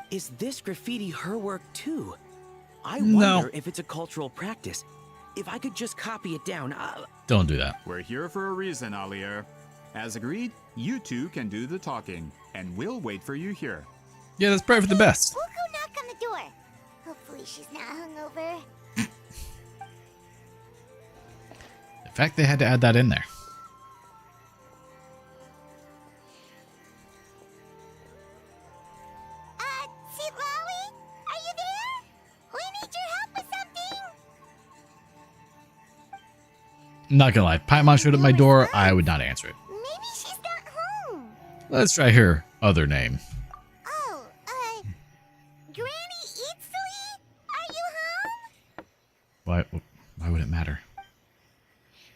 Is this graffiti her work too? I No. wonder if it's a cultural practice. If I could just copy it down, Don't do that. We're here for a reason, Alier. As agreed, you two can do the talking, and we'll wait for you here. Yeah, that's probably for the best. We'll go knock on the door. Hopefully she's not hungover. In fact, they had to add that in there. Seat Lolly? Are you there? We need your help with something. I'm not gonna lie, Paimon showed up my door, I would not answer it. Maybe she's not home. Let's try her other name. Oh, Granny Eatsley? Are you home? Why would it matter?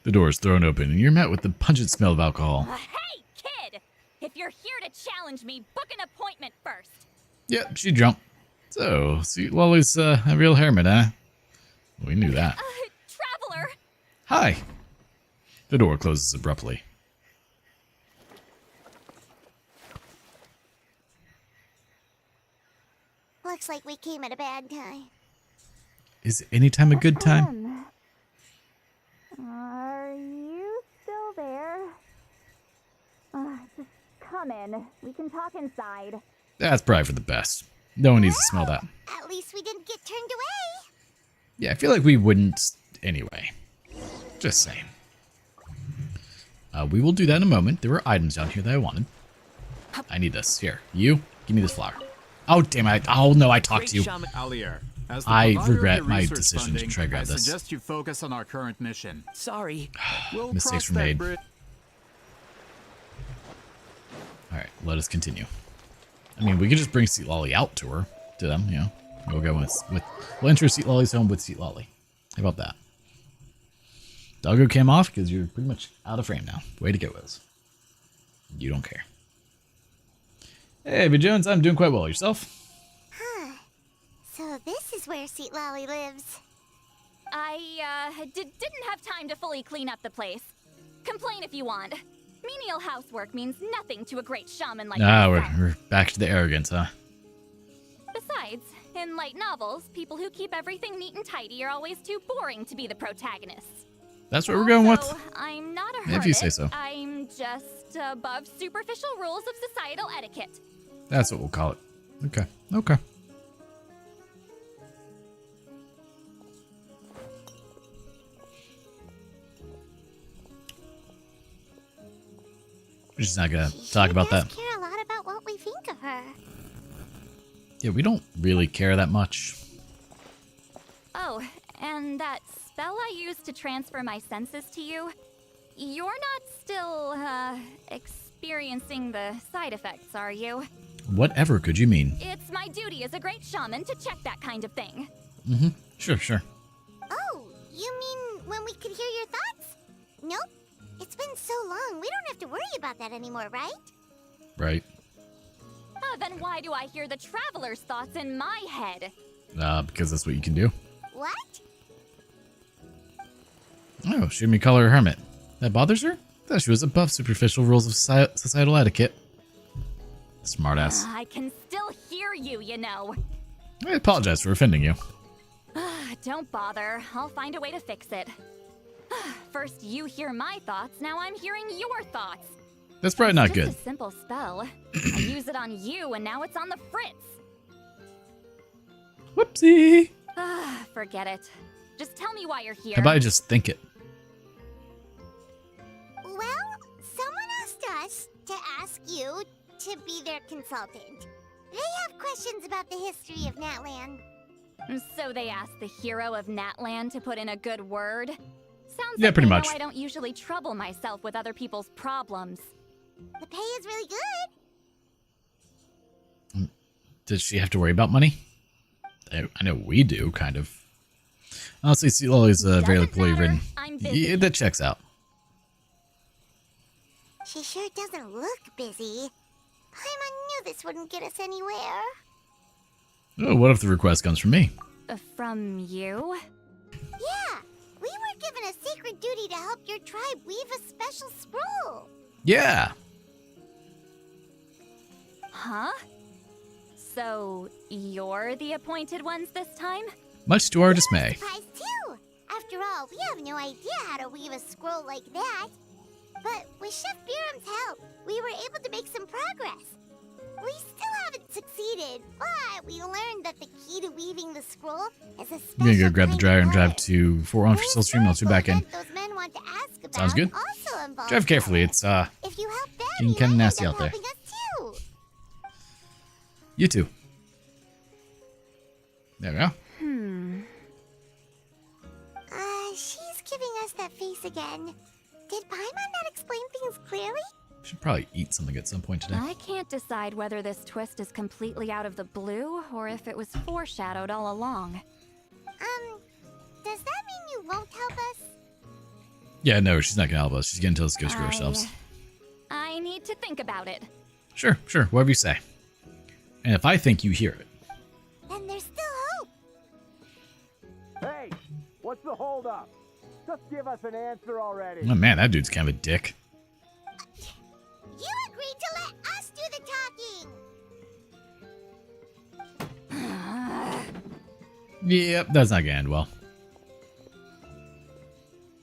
The door is thrown open, and you're met with the pungent smell of alcohol. Hey, kid! If you're here to challenge me, book an appointment first. Yep, she drunk. So, see, Lolly's a real hermit, huh? We knew that. Traveler! Hi. The door closes abruptly. Looks like we came at a bad time. Is any time a good time? Are you still there? Just come in. We can talk inside. That's probably for the best. No one needs to smell that. At least we didn't get turned away. Yeah, I feel like we wouldn't anyway. Just saying. We will do that in a moment. There were items down here that I wanted. I need this. Here, you, give me this flower. Oh, damn it. Oh, no, I talked Great to you. shaman. Alier, as the I provider of regret the my research decision to funding, try to grab I this. suggest you focus on our current mission. Sorry. We'll Mistakes cross were that made. bridge. Alright, let us continue. I mean, we could just bring Seat Lolly out to them, you know. We'll go we'll enter Seat Lolly's home with Seat Lolly. How about that? Doggo came off because you're pretty much out of frame now. Way to go, Wiz. You don't care. Hey, B. Jones, I'm doing quite well. Yourself? Huh. So this is where Seat Lolly lives. I didn't have time to fully clean up the place. Complain if you want. Menial housework means nothing to a great shaman like myself. We're back to the arrogance, huh? Besides, in light novels, people who keep everything neat and tidy are always too boring to be the protagonists. That's what we're going with. Also, I'm not a hermit. If you say so. I'm just above superficial rules of societal etiquette. That's what we'll call it. Okay. Okay. We're just not gonna talk about that. She care a lot about what we think of her. Yeah, we don't really care that much. Oh, and that spell I used to transfer my senses to you, you're not still, experiencing the side effects, are you? Whatever could you mean? It's my duty as a great shaman to check that kind of thing. Mm-hmm. Sure. Oh, you mean when we could hear your thoughts? Nope. It's been so long, we don't have to worry about that anymore, right? Right. Then why do I hear the traveler's thoughts in my head? Because that's what you can do. What? Oh, she made me call her a hermit. That bothers her? Thought she was above superficial rules of societal etiquette. Smartass. I can still hear you, you know. I apologize for offending you. Don't bother. I'll find a way to fix it. First you hear my thoughts, now I'm hearing your thoughts. That's probably not good. Just a simple spell. I use it on you, and now it's on the Fritz. Whoopsie. Forget it. Just tell me why you're here. How about I just think it? Well, someone asked us to ask you to be their consultant. They have questions about the history of Natlan. So they asked the hero of Natlan to put in a good word? Sounds Yeah, like pretty they much. know I don't usually trouble myself with other people's problems. The pay is really good. Does she have to worry about money? I know we do, kind of. Honestly, Seat Lolly's very Doesn't poorly matter. written. I'm busy. Yeah, that checks out. She sure doesn't look busy. Paimon knew this wouldn't get us anywhere. Oh, what if the request comes from me? From you? Yeah, we were given a sacred duty to help your tribe weave a special scroll. Yeah. Huh? So, you're the appointed ones this time? Much to our dismay. Surprised too. After all, we have no idea how to weave a scroll like that. But with Chef Biram's help, we were able to make some progress. We still haven't succeeded, but we learned that the key to weaving the scroll is a special I'm gonna go grab the kind dryer of and drive wood. to Fort One for still stream. I'll be back in. Those men want to ask about Sounds good. also involves Drive carefully. wood. It's If you help them, getting you kinda might nasty end up out there. helping us too. you too. There we go. She's giving us that face again. Did Paimon not explain things clearly? Should probably eat something at some point today. I can't decide whether this twist is completely out of the blue or if it was foreshadowed all along. Does that mean you won't help us? Yeah, no, she's not gonna help us. She's gonna tell us to go screw ourselves. I need to think about it. Sure, whatever you say. And if I think you hear it, Then there's still hope. Hey, what's the holdup? Just give us an answer already. oh man, that dude's kind of a dick. You agreed to let us do the talking. Yep, that's not gonna end well.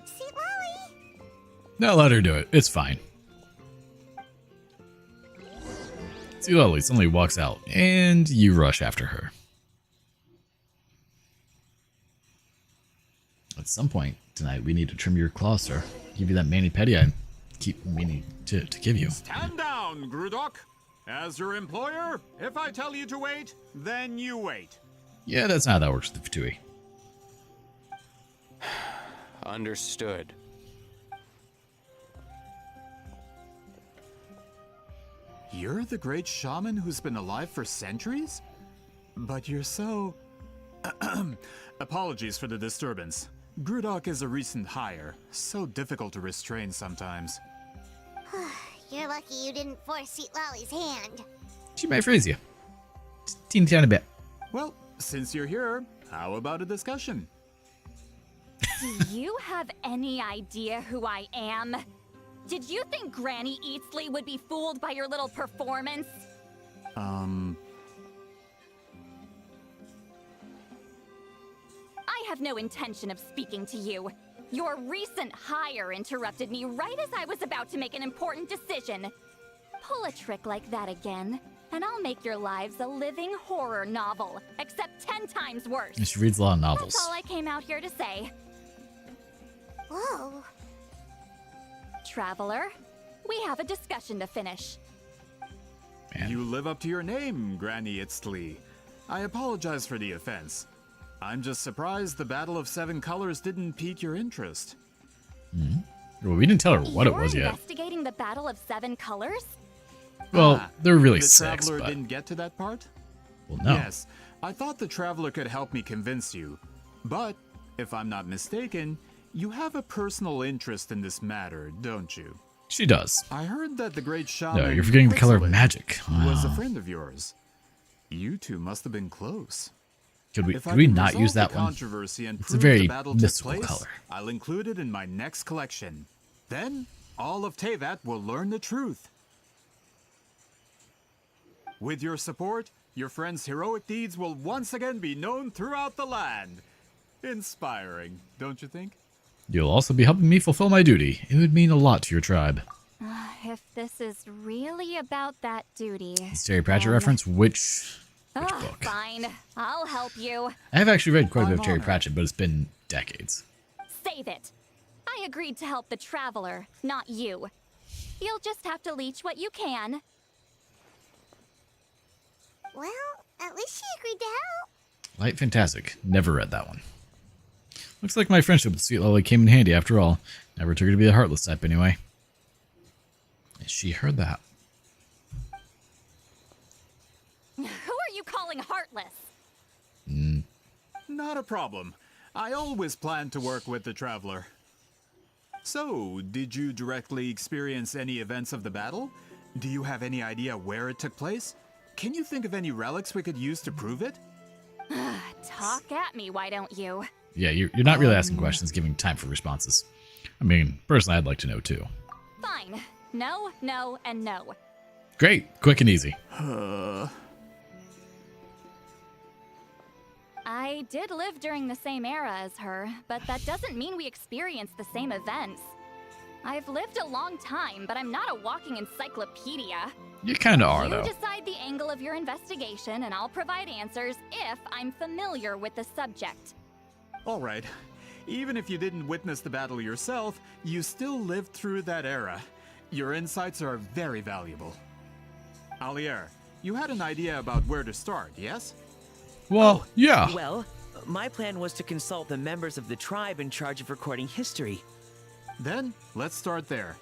See, Lolly? No, let her do it. It's fine. See, Lolly suddenly walks out, and you rush after her. At some point tonight, we need to trim your claws, sir. Give you that mani-pedi I keep meaning to give you. Stand down, Grudok. As your employer, if I tell you to wait, then you wait. Yeah, that's not how that works with the Fatui. Understood. You're the great shaman who's been alive for centuries? But you're so... Apologies for the disturbance. Grudok is a recent hire, so difficult to restrain sometimes. You're lucky you didn't force Sweet Lolly's hand. She might freeze you. Just a teeny tiny bit. Well, since you're here, how about a discussion? Do you have any idea who I am? Did you think Granny Eatsley would be fooled by your little performance? I have no intention of speaking to you. Your recent hire interrupted me right as I was about to make an important decision. Pull a trick like that again, and I'll make your lives a living horror novel, except 10 times worse. She reads a lot of novels. That's all I came out here to say. Whoa. Traveler, we have a discussion to finish. Man. You live up to your name, Granny Itztli. I apologize for the offense. I'm just surprised the Battle of Seven Colors didn't pique your interest. Well, we didn't tell her what it was You're yet. investigating the Battle of Seven Colors? Well, they're really the six, Traveler but... didn't get to that part? Well, no. Yes, I thought the Traveler could help me convince you. But, if I'm not mistaken, you have a personal interest in this matter, don't you? She does. I heard that the great shaman... No, you're forgetting the color of Pixelit magic. was a Wow. friend of yours. You two must have been close. Could If we I can not resolve use the that one? controversy and It's a prove very the battle took mystical place, color. I'll include it in my next collection. Then, all of Teyvat will learn the truth. With your support, your friend's heroic deeds will once again be known throughout the land. Inspiring, don't you think? You'll also be helping me fulfill my duty. It would mean a lot to your tribe. If this is really about that duty... Is Terry Pratchett reference? Which book? Fine. I'll help you. I have actually read quite a bit I'm of Terry honored. Pratchett, but it's been decades. Save it. I agreed to help the Traveler, not you. You'll just have to leech what you can. Well, at least she agreed to help. Light Fantastic. Never read that one. Looks like my friendship with Sweet Lolly came in handy after all. Never took her to be a Heartless type anyway. She heard that. Who are you calling heartless? Not a problem. I always planned to work with the Traveler. So, did you directly experience any events of the battle? Do you have any idea where it took place? Can you think of any relics we could use to prove it? Talk at me, why don't you? Yeah, you're not really asking questions, giving time for responses. I mean, personally, I'd like to know too. Fine. No, no, and no. Great, quick and easy. I did live during the same era as her, but that doesn't mean we experienced the same events. I've lived a long time, but I'm not a walking encyclopedia. You kind of are, You though. decide the angle of your investigation, and I'll provide answers if I'm familiar with the subject. Alright. Even if you didn't witness the battle yourself, you still lived through that era. Your insights are very valuable. Alier, you had an idea about where to start, yes? Well, yeah. Well, my plan was to consult the members of the tribe in charge of recording history. Then, let's start there.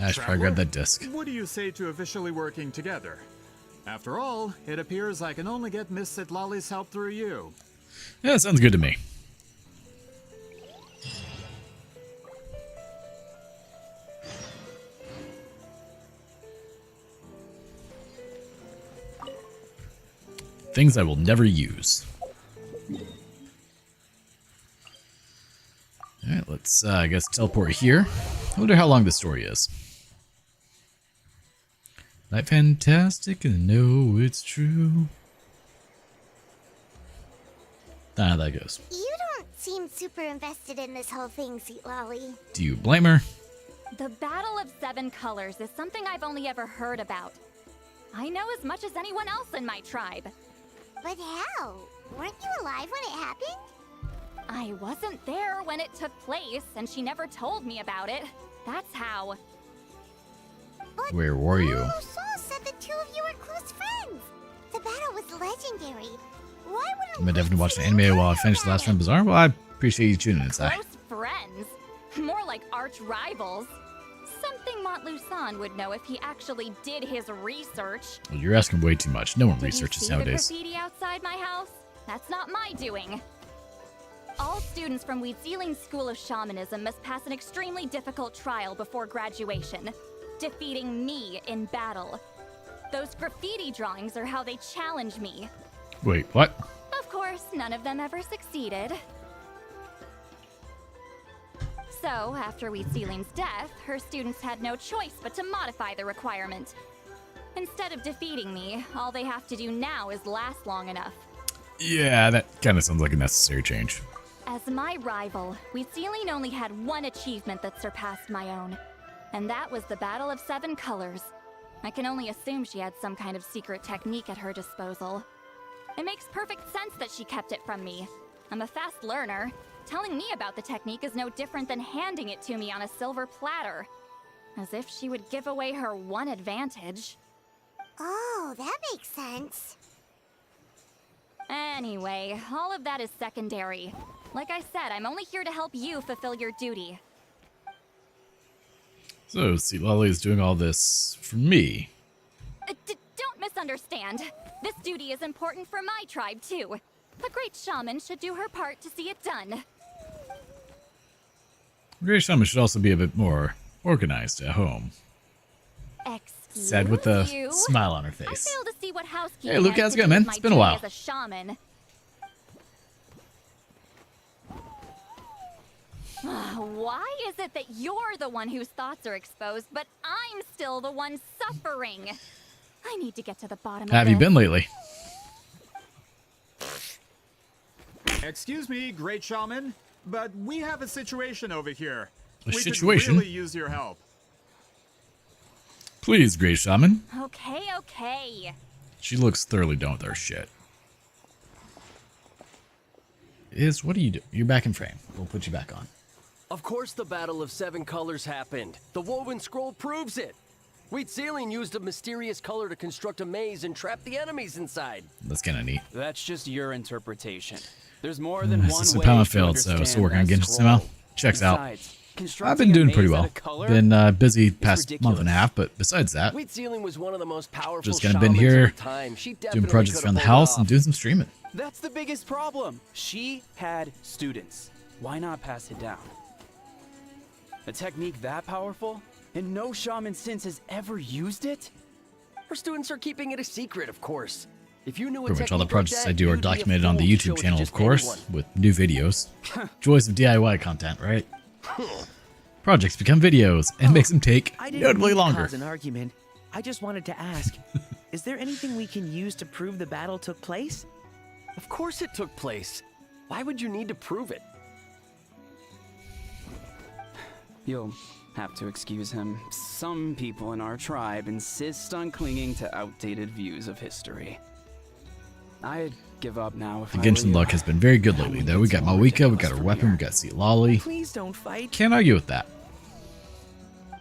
I should probably grab that disc. What do you say to officially working together? After all, it appears I can only get Miss Sitlali's help through you. Yeah, that sounds good to me. Things I will never use. Alright, let's, I guess, teleport here. I wonder how long this story is. Light fantastic, and I know it's true. Don't know how that goes. You don't seem super invested in this whole thing, Sweet Lolly. Do you blame her? The Battle of Seven Colors is something I've only ever heard about. I know as much as anyone else in my tribe. But how? Weren't you alive when it happened? I wasn't there when it took place, and she never told me about it. That's how. But Where were you? Saul said the two of best friends. The battle was legendary. Why I wouldn't might definitely watch the Wheat anime Sealing while I tell finish the about last it? round Bazaar. Well, I appreciate you tuning in, Sai. Close friends? More like arch rivals. Something Montluçon would know if he actually did his research. Well, you're asking way too much. No one Did researches you see nowadays. the graffiti outside my house? That's not my doing. All students from Wheat Sealing School of Shamanism must pass an extremely difficult trial before graduation, defeating me in battle. Those graffiti drawings are how they challenge me. Wait, what? Of course, none of them ever succeeded. So, after Wheat Sealing's death, her students had no choice but to modify the requirement. Instead of defeating me, all they have to do now is last long enough. Yeah, that kind of sounds like a necessary change. As my rival, Wheat Sealing only had one achievement that surpassed my own, and that was the Battle of Seven Colors. I can only assume she had some kind of secret technique at her disposal. It makes perfect sense that she kept it from me. I'm a fast learner. Telling me about the technique is no different than handing it to me on a silver platter. As if she would give away her one advantage. Oh, that makes sense. Anyway, all of that is secondary. Like I said, I'm only here to help you fulfill your duty. So, see, Lolly is doing all this for me. Don't misunderstand. This duty is important for my tribe, too. A great shaman should do her part to see it done. Great Shaman should also be a bit more organized at home. Excuse Said with a you? smile on her I face. fail to see what housekeeping Hey, Luke, has how's to it do going, man? with my It's been a duty while. as a shaman. Why is it that you're the one whose thoughts are exposed, but I'm still the one suffering? I need to get to the bottom of this. How have you been lately? Excuse me, Great Shaman, but we have a situation over here. A We situation? could really use your help. Please, Great Shaman. Okay. She looks thoroughly done with her shit. What do you do? You're back in frame. We'll put you back on. Of course the Battle of Seven Colors happened. The woven scroll proves it. Wheat Sealing used a mysterious color to construct a maze and trap the enemies inside. That's kind of neat. That's just your interpretation. There's more than one System way Pama to failed, so understand still working on that Genshin scroll. somehow. Checks out. Besides, I've constructing been a doing pretty maze out well. of color Been busy is past month and a ridiculous. half, but besides that, Wheat Sealing was one of the most powerful just kind of been shamans of here her time. She doing definitely projects could around the have pulled it house and off. doing some streaming. That's the biggest problem. She had students. Why not pass it down? A technique that powerful, and no shaman since has ever used it? Her students are keeping it a secret, of course. If you knew a Pretty much all the technique like projects that, I do are you'd be a documented on the fool to show YouTube it to channel, of just course, anyone. with new videos. Joys of DIY content, right? Projects become videos and makes them take I didn't notably mean to longer. cause an argument. I just wanted to ask, is there anything we can use to prove the battle took place? Of course it took place. Why would you need to prove it? You'll have to excuse him. Some people in our tribe insist on clinging to outdated views of history. I'd give up now if The I Genshin were you. luck has been very good lately, though. We got Malika, we got her weapon, we got Seat Lolly. Please don't fight. Can't argue with that.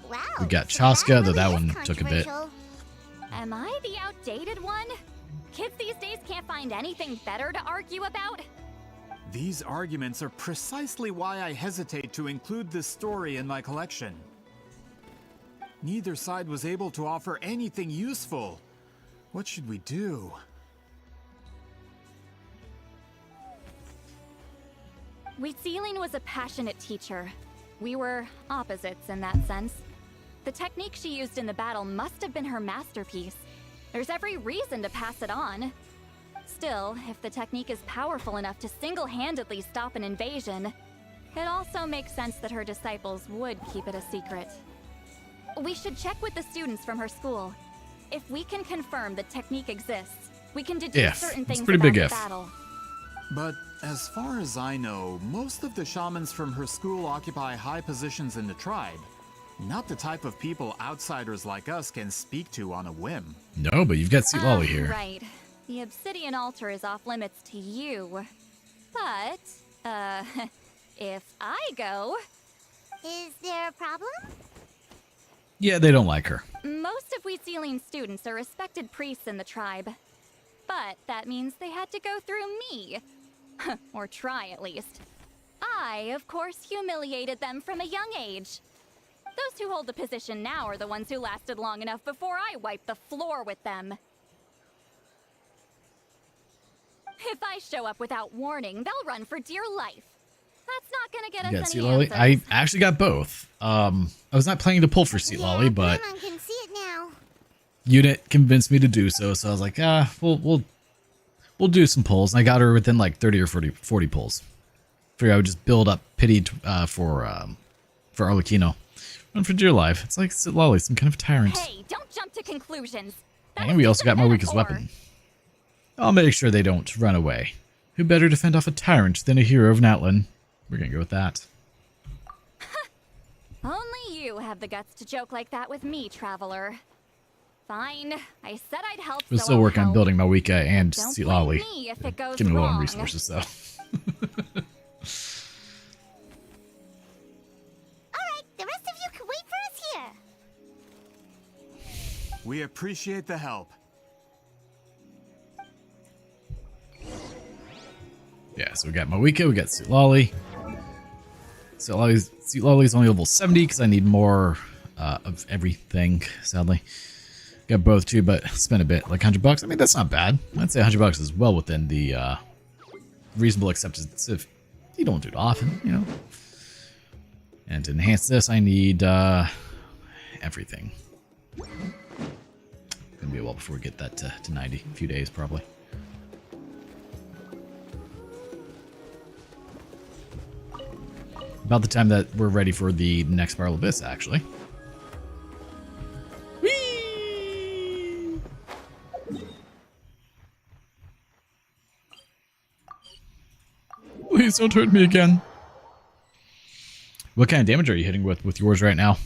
Wow. We got so Chaska, though that really is one took a bit. controversial. Am I the outdated one? Kids these days can't find anything better to argue about? These arguments are precisely why I hesitate to include this story in my collection. Neither side was able to offer anything useful. What should we do? Wheat Sealing was a passionate teacher. We were opposites in that sense. The technique she used in the battle must have been her masterpiece. There's every reason to pass it on. Still, if the technique is powerful enough to single-handedly stop an invasion, it also makes sense that her disciples would keep it a secret. We should check with the students from her school. If we can confirm the technique exists, we can deduce If. certain It's things pretty about big the if. battle. But as far as I know, most of the shamans from her school occupy high positions in the tribe. Not the type of people outsiders like us can speak to on a whim. No, but you've got Seat Lolly here. Right. The obsidian altar is off limits to you. But, if I go... Is there a problem? Yeah, they don't like her. Most of Wheatsealing students are respected priests in the tribe. But that means they had to go through me. Or try, at least. I, of course, humiliated them from a young age. Those who hold the position now are the ones who lasted long enough before I wiped the floor with them. If I show up without warning, they'll run for dear life. That's not gonna get us You got any Sea Lolly? answers. I actually got both. I was not planning to pull for Sea Lolly, but Paimon can see it now. Unit convinced me to do so, so I was like, we'll do some pulls. And I got her within like 30 or 40 pulls. Figure I would just build up pity for Arlecchino. Run for dear life. It's like Sea Lolly, some kind of tyrant. Hey, don't jump to conclusions. And we also got my weakest weapon. I'll make sure they don't run away. Who better to fend off a tyrant than a hero of Natlan? We're gonna go with that. Only you have the guts to joke like that with me, traveler. Fine. I said I'd help. We're so still I'll working on help. building Mawika and Don't Sea blame Lolly. me if it goes Give me low on wrong. resources, though. Alright, the rest of you can wait for us here. We appreciate the help. Yeah, so we got Mawika, we got Sea Lolly. Sea Lolly's only level 70 because I need more of everything, sadly. Got both too, but spent a bit, like $100. I mean, that's not bad. I'd say $100 is well within the reasonable acceptance if you don't do it often, you know. And to enhance this, I need everything. Gonna be a while before we get that to 90, a few days probably. About the time that we're ready for the next Spiral Abyss, actually. Whee! Please don't hurt me again. What kind of damage are you hitting with yours right now?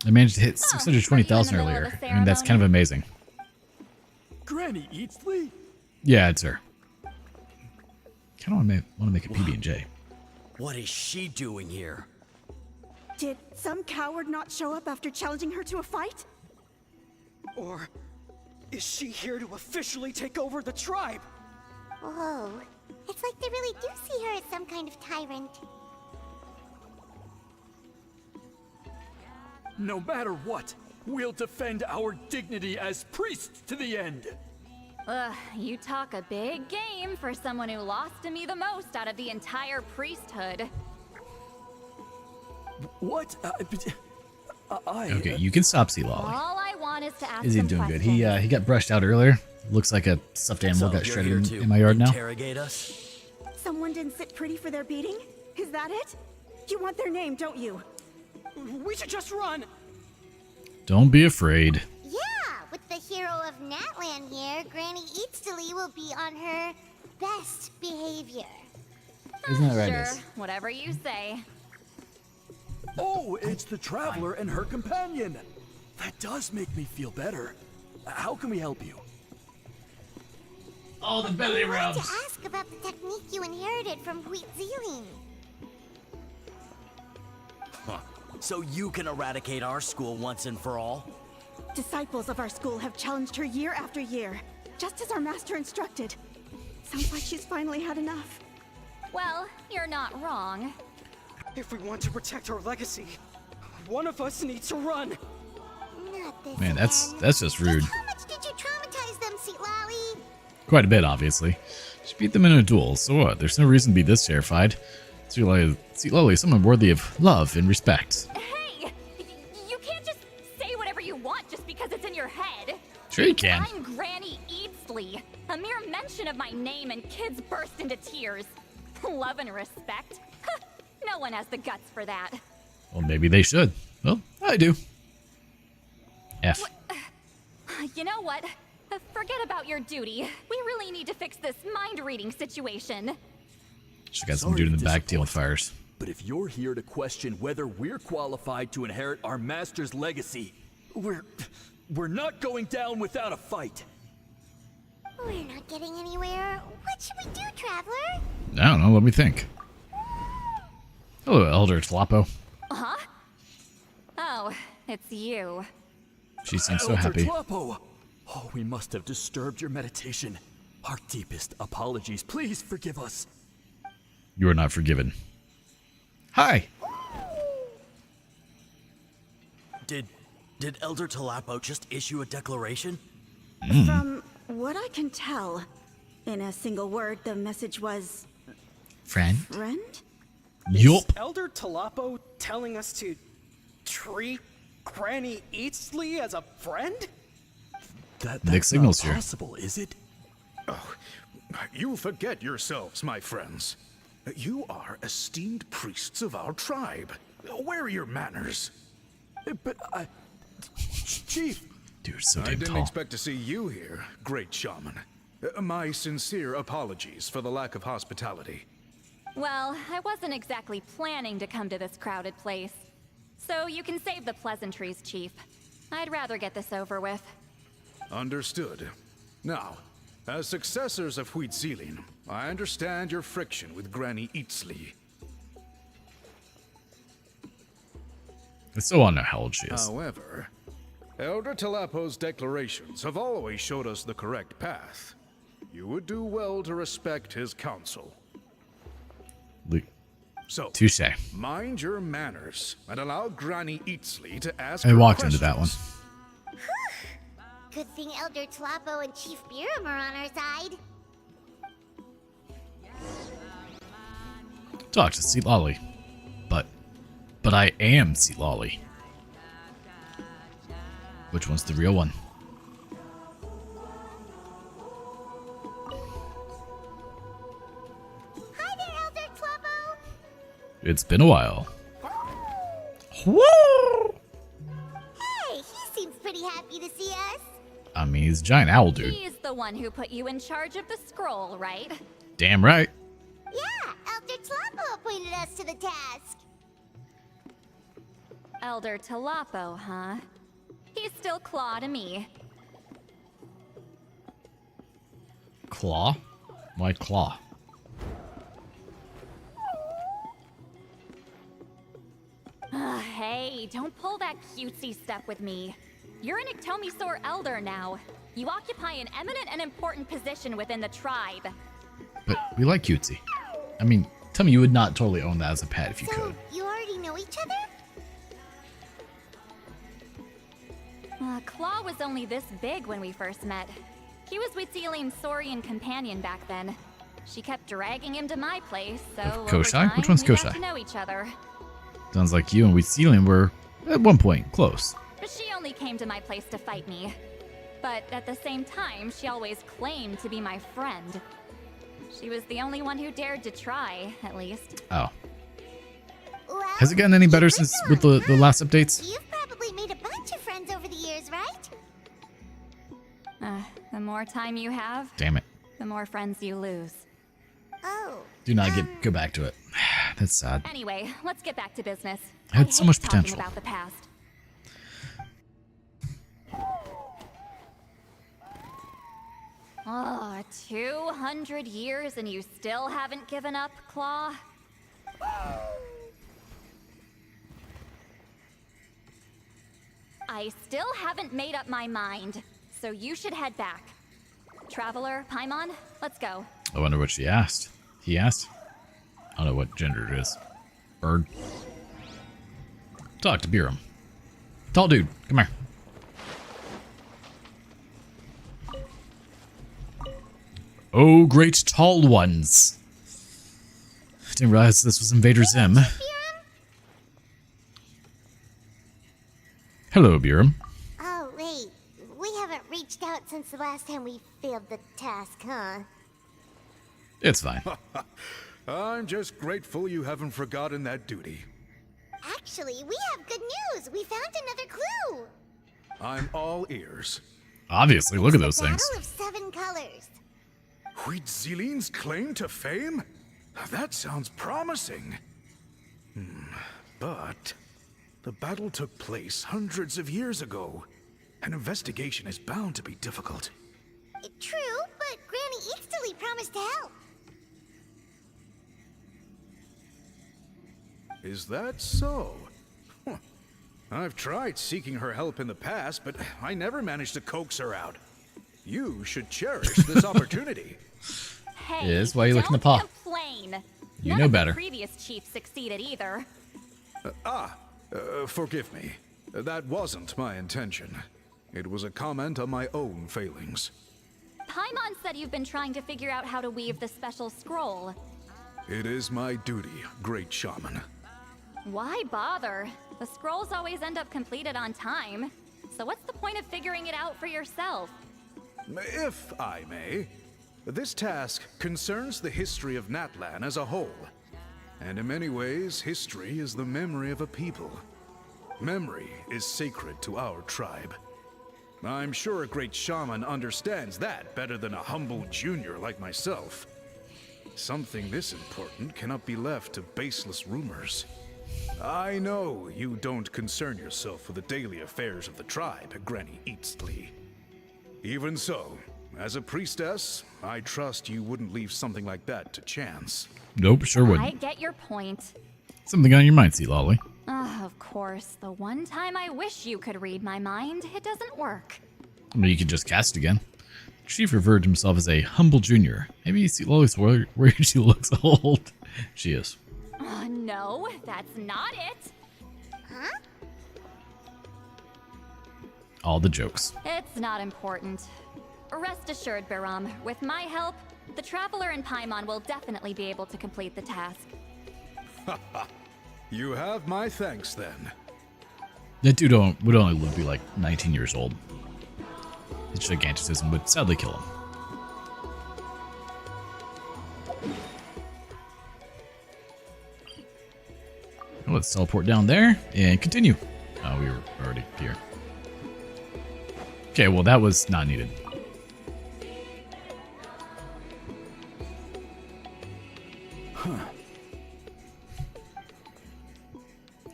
I managed to hit 620,000 earlier. I mean, that's kind of amazing. Granny Eatsley? Yeah, it's her. Kind of want to make a PB&J. What is she doing here? Did some coward not show up after challenging her to a fight? Or is she here to officially take over the tribe? Whoa. It's like they really do see her as some kind of tyrant. No matter what, we'll defend our dignity as priests to the end. Ugh, you talk a big game for someone who lost to me the most out of the entire priesthood. What? Okay, you can stop Sea Lolly. All I want is to ask Is he some doing good? questions. He got brushed out earlier. Looks like a stuffed animal got shredded in my yard now. Interrogate us? Someone didn't sit pretty for their beating? Is that it? You want their name, don't you? We should just run! Don't be afraid. Yeah, with the hero of Natlan here, Granny Eatsley will be on her best behavior. Isn't that right, Sure, Miss? whatever you say. Oh, it's the traveler and her companion. That does make me feel better. How can we help you? Oh, the belly I wanted to ask about the technique you inherited from Wheatsealing. Huh. So you can eradicate our school once and for all? Disciples of our school have challenged her year after year, just as our master instructed. Sounds like she's finally had enough. Well, you're not wrong. If we want to protect our legacy, one of us needs to run. Not this Man, that's again. just rude. Just how much did you traumatize them, Sea Lolly? Quite a bit, obviously. She beat them in a duel, so what? There's no reason to be this terrified. Sea Lolly is someone worthy of love and respect. Hey! You can't just say whatever you want just because it's in your head. Sure you can. I'm Granny Eatsley. A mere mention of my name and kids burst into tears. Love and respect? No one has the guts for that. Well, maybe they should. Well, I do. F. You know what? Forget about your duty. We really need to fix this mind-reading situation. She got some dude in the back dealing with fires. But if you're here to question whether we're qualified to inherit our master's legacy, we're not going down without a fight. We're not getting anywhere. What should we do, Traveler? I don't know, let me think. Hello, Elder Tlapo. it's you. She seems so Elder happy. Tlapo! Oh, we must have disturbed your meditation. Our deepest apologies. Please forgive us. You are not forgiven. Hi. Did Elder Tlapo just issue a declaration? From what I can tell, in a single word, the message was... Friend? Friend? Yup. Is Elder Tlapo telling us to treat Granny Eatsley as a friend? That's Mixed signals not here. possible, is it? Oh, you forget yourselves, my friends. You are esteemed priests of our tribe. Where are your manners? But Chief! Dude, so I damn didn't tall. expect to see you here, great shaman. My sincere apologies for the lack of hospitality. Well, I wasn't exactly planning to come to this crowded place. So you can save the pleasantries, Chief. I'd rather get this over with. Understood. Now, as successors of Huitzilin, I understand your friction with Granny Eatsley. I still want to know how old she is. However, Elder Tlapo's declarations have always showed us the correct path. You would do well to respect his counsel. So, Touche. mind your manners and allow Granny Eatsley to ask I her walked into that one. questions. Good thing Elder Tlapo and Chief Biram are on our side. Talk to Seat Lolly. But I am Seat Lolly. Which one's the real one? Hi there, Elder Tlapo. It's been a while. Woo! Hey, he seems pretty happy to see us. I mean, he's a giant owl dude. He's the one who put you in charge of the scroll, right? Damn right. Yeah, Elder Tlapo appointed us to the task. Elder Tlapo, huh? He's still Claw to me. Claw? Why claw? Hey, don't pull that cutesy stuff with me. You're an Iktomi Elder now. You occupy an eminent and important position within the tribe. But we like cutesy. I mean, tell me you would not totally own that as a pet if you could. You already know each other? Claw was only this big when we first met. He was Witzilin's Saurian companion back then. She kept dragging him to my place, so over Koshai? time, Which one's we got Koshai? to know each other. Sounds like you and Wheatsealing were, at one point, close. But she only came to my place to fight me. But at the same time, she always claimed to be my friend. She was the only one who dared to try, at least. Oh. Well, Has it gotten any better since with the last updates? you've probably made a bunch of friends over the years, right? The more time you have, Damn it. the more friends you lose. Oh. Do not go back to it. That's sad. Anyway, let's get back to business. It had I so hate much talking potential. about the past. Oh, 200 years and you still haven't given up, Claw? I still haven't made up my mind, so you should head back. Traveler, Paimon, let's go. I wonder what she asked. He asked? I don't know what gender it is. Bird. Talk to Biram. Tall dude, come here. Oh, great tall ones. Didn't realize this was Invader Zim. Hello, Biram. Oh, wait. We haven't reached out since the last time we failed the task, huh? It's fine. I'm just grateful you haven't forgotten that duty. Actually, we have good news. We found another clue. I'm all ears. Obviously, look at those things. Battle of 7 colors. Huitzilin's claim to fame? That sounds promising. But the battle took place hundreds of years ago. An investigation is bound to be difficult. True, but Granny Eatsley promised to help. Is that so? I've tried seeking her help in the past, but I never managed to coax her out. You should cherish this opportunity. Hey, Is why you looking to don't paw. complain. You None know of better. The previous chief succeeded either. Forgive me. That wasn't my intention. It was a comment on my own failings. Paimon said you've been trying to figure out how to weave the special scroll. It is my duty, great shaman. Why bother? The scrolls always end up completed on time. So what's the point of figuring it out for yourself? If I may, this task concerns the history of Natlan as a whole. And in many ways, history is the memory of a people. Memory is sacred to our tribe. I'm sure a great shaman understands that better than a humble junior like myself. Something this important cannot be left to baseless rumors. I know you don't concern yourself with the daily affairs of the tribe, Granny Eatsley. Even so, as a priestess, I trust you wouldn't leave something like that to chance. Nope, sure I wouldn't. get your point. Something on your mind, Sea Lolly. Of course, the one time I wish you could read my mind, it doesn't work. I mean, you could just cast again. Chief referred to himself as a humble junior. Maybe Sea Lolly's worried she looks old. She is. No, that's not it. Huh? All the jokes. It's not important. Rest assured, Baram, with my help, the Traveler and Paimon will definitely be able to complete the task. You have my thanks then. That dude would only be like 19 years old. His giganticism would sadly kill him. Let's teleport down there and continue. Oh, we were already here. Okay, well, that was not needed.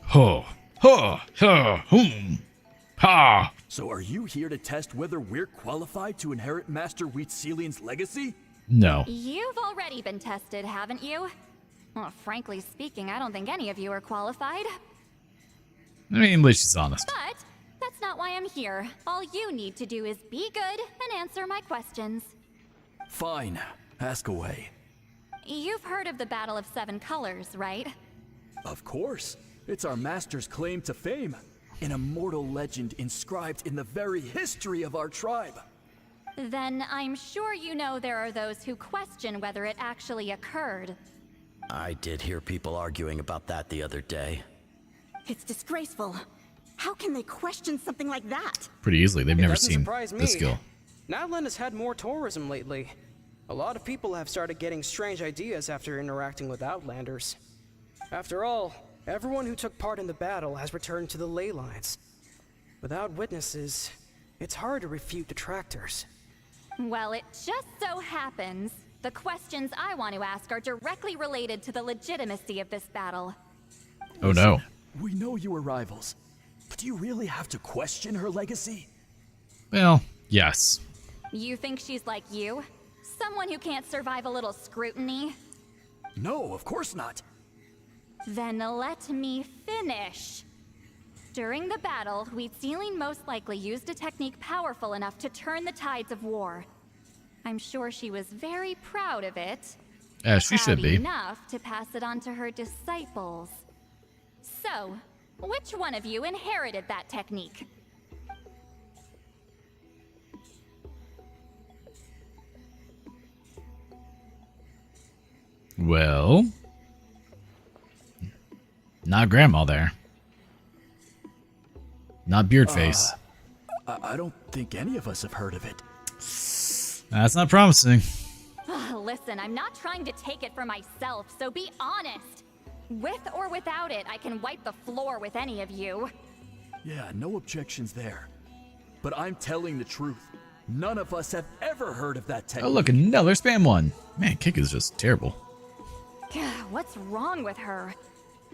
Ho, ho, ho, ha. So are you here to test whether we're qualified to inherit Master Wheatselian's legacy? No. You've already been tested, haven't you? Well, frankly speaking, I don't think any of you are qualified. I mean, at least she's honest. But that's not why I'm here. All you need to do is be good and answer my questions. Fine. Ask away. You've heard of the Battle of Seven Colors, right? Of course. It's our master's claim to fame. An immortal legend inscribed in the very history of our tribe. Then I'm sure you know there are those who question whether it actually occurred. I did hear people arguing about that the other day. It's disgraceful. How can they question something like that? Pretty easily. They've It never doesn't seen surprise me. this skill. Natlan has had more tourism lately. A lot of people have started getting strange ideas after interacting with Outlanders. After all, everyone who took part in the battle has returned to the ley lines. Without witnesses, it's hard to refute detractors. Well, it just so happens the questions I want to ask are directly related to the legitimacy of this battle. Oh no. We know you were rivals, but do you really have to question her legacy? Well, yes. You think she's like you? Someone who can't survive a little scrutiny? No, of course not. Then let me finish. During the battle, Wheatselian most likely used a technique powerful enough to turn the tides of war. I'm sure she was very proud of it. She should Proud be. enough to pass it on to her disciples. So, which one of you inherited that technique? Well, not Grandma there. Not Beardface. I don't think any of us have heard of it. That's not promising. Listen, I'm not trying to take it for myself, so be honest. With or without it, I can wipe the floor with any of you. Yeah, no objections there. But I'm telling the truth. None of us have ever heard of that technique. Oh, look, another spam one. Man, Kick is just terrible. What's wrong with her?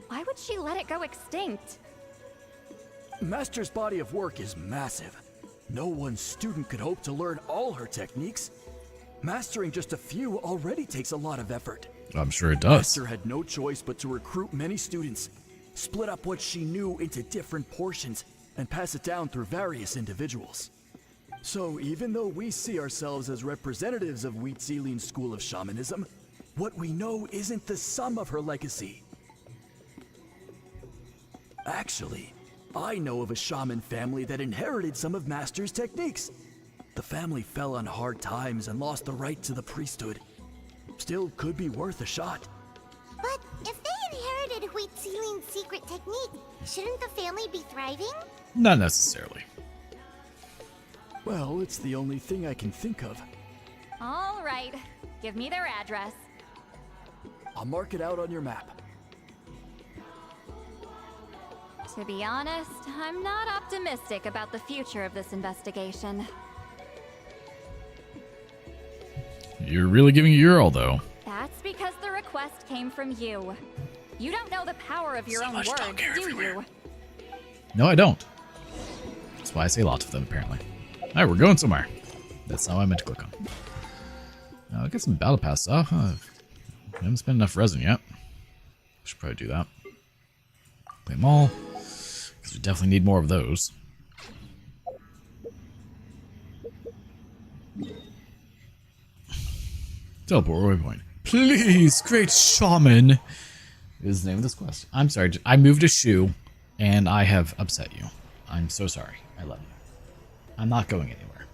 Why would she let it go extinct? Master's body of work is massive. No one student could hope to learn all her techniques. Mastering just a few already takes a lot of effort. I'm sure it does. Master had no choice but to recruit many students. split up what she knew into different portions, and pass it down through various individuals. So even though we see ourselves as representatives of Wheat Zealin's school of shamanism, what we know isn't the sum of her legacy. Actually, I know of a shaman family that inherited some of Master's techniques. The family fell on hard times and lost the right to the priesthood. Still could be worth a shot. But if they inherited Wheat Zealin's secret technique, shouldn't the family be thriving? Not necessarily. Well, it's the only thing I can think of. All right. Give me their address. I'll mark it out on your map. To be honest, I'm not optimistic about the future of this investigation. You're really giving it your all, though. That's because the request came from you. You don't know the power of your So own much words, dog hair do everywhere. you? No, I don't. That's why I say lots of them, apparently. Alright, we're going somewhere. That's not what I meant to click on. Now, I'll get some battle pass stuff. I haven't spent enough resin yet. Should probably do that. Play them all. Because we definitely need more of those. Teleport, where are we going? Please, great shaman, is the name of this quest. I'm sorry, I moved a shoe, and I have upset you. I'm so sorry. I love you. I'm not going anywhere.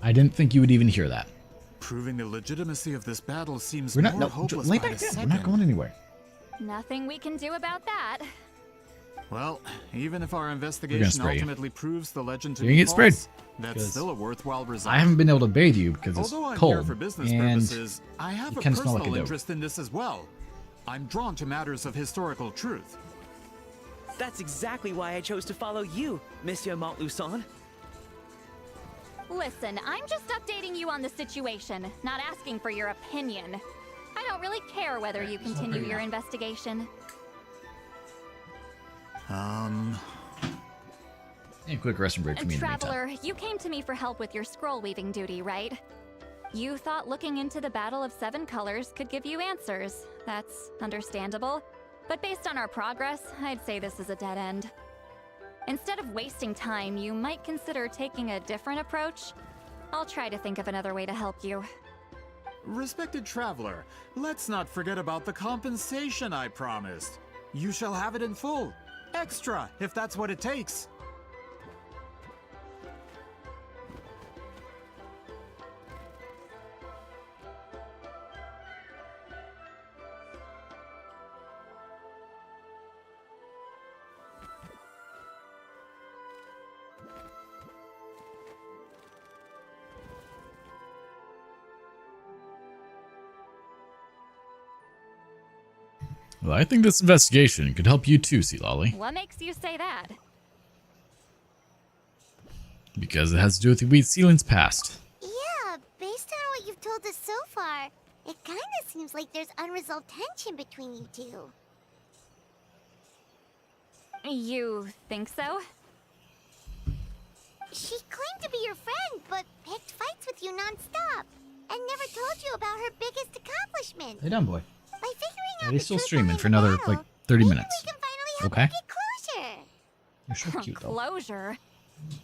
I didn't think you would even hear that. Proving the legitimacy of this battle seems We're not. more No, hopeless lay by back the down. We're second. not going anywhere. Nothing we can do about that. Well, even if our investigation spray you. ultimately proves the legend to You're be gonna get sprayed. false, that's Because still a worthwhile result. I haven't been able to bathe you because it's Although I'm cold. here for business and purposes, I have you a kinda smell personal like a dope. interest in this as well. I'm drawn to matters of historical truth. That's exactly why I chose to follow you, Monsieur Montluçon. Listen, I'm just updating you on the situation, not asking for your opinion. I don't really care whether you continue your investigation. a quick resting break for me in the meantime. Traveler, you came to me for help with your scroll weaving duty, right? You thought looking into the Battle of Seven Colors could give you answers. That's understandable. But based on our progress, I'd say this is a dead end. Instead of wasting time, you might consider taking a different approach. I'll try to think of another way to help you. Respected traveler, let's not forget about the compensation I promised. You shall have it in full. Extra, if that's what it takes. Well, I think this investigation could help you too, Sea Lolly. What makes you say that? Because it has to do with the Wheat Zealin's past. Yeah, based on what you've told us so far, it kinda seems like there's unresolved tension between you two. You think so? She claimed to be your friend, but picked fights with you non-stop, and never told you about her biggest accomplishment. Hey, down, boy. By figuring Yeah, out he's the still truth streaming behind for the another, battle, like, 30 maybe minutes. we can finally help Okay? her get closure. You're so cute, though. Closure?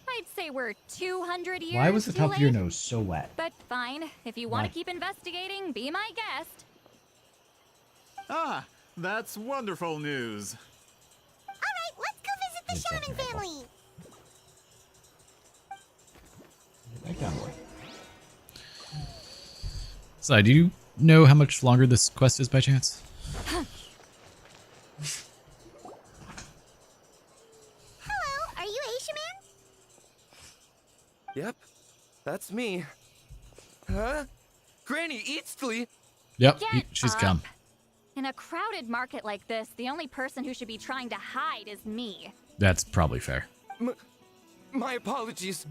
I'd say we're 200 years Why was the too top of your late. nose so wet? But fine, if you want Why? to keep investigating, be my guest. Ah, that's wonderful news. Alright, let's go visit the Shaman family. Back down, boy. So, do you know how much longer this quest is by chance? Hello, are you a shaman? Yep, that's me. Huh? Granny Eatsley? Yep, Get she's up. come. In a crowded market like this, the only person who should be trying to hide is me. That's probably fair. My apologies.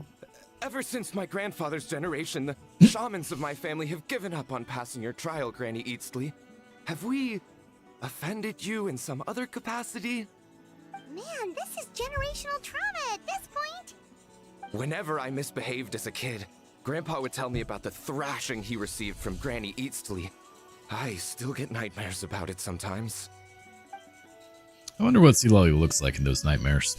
Ever since my grandfather's generation, the shamans of my family have given up on passing your trial, Granny Eatsley. Have we offended you in some other capacity? Man, this is generational trauma at this point. Whenever I misbehaved as a kid, Grandpa would tell me about the thrashing he received from Granny Eatsley. I still get nightmares about it sometimes. I wonder what Sea Lolly looks like in those nightmares.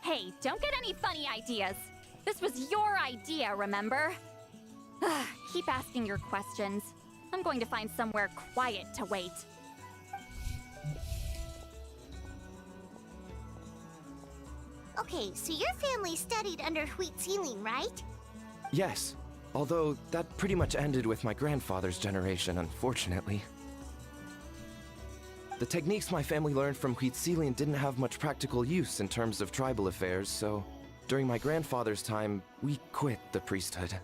Hey, don't get any funny ideas. This was your idea, remember? Keep asking your questions. I'm going to find somewhere quiet to wait. Okay, so your family studied under Wheat Ceiling, right? Yes, although that pretty much ended with my grandfather's generation, unfortunately. The techniques my family learned from Wheat Ceiling didn't have much practical use in terms of tribal affairs, so during my grandfather's time, we quit the priesthood.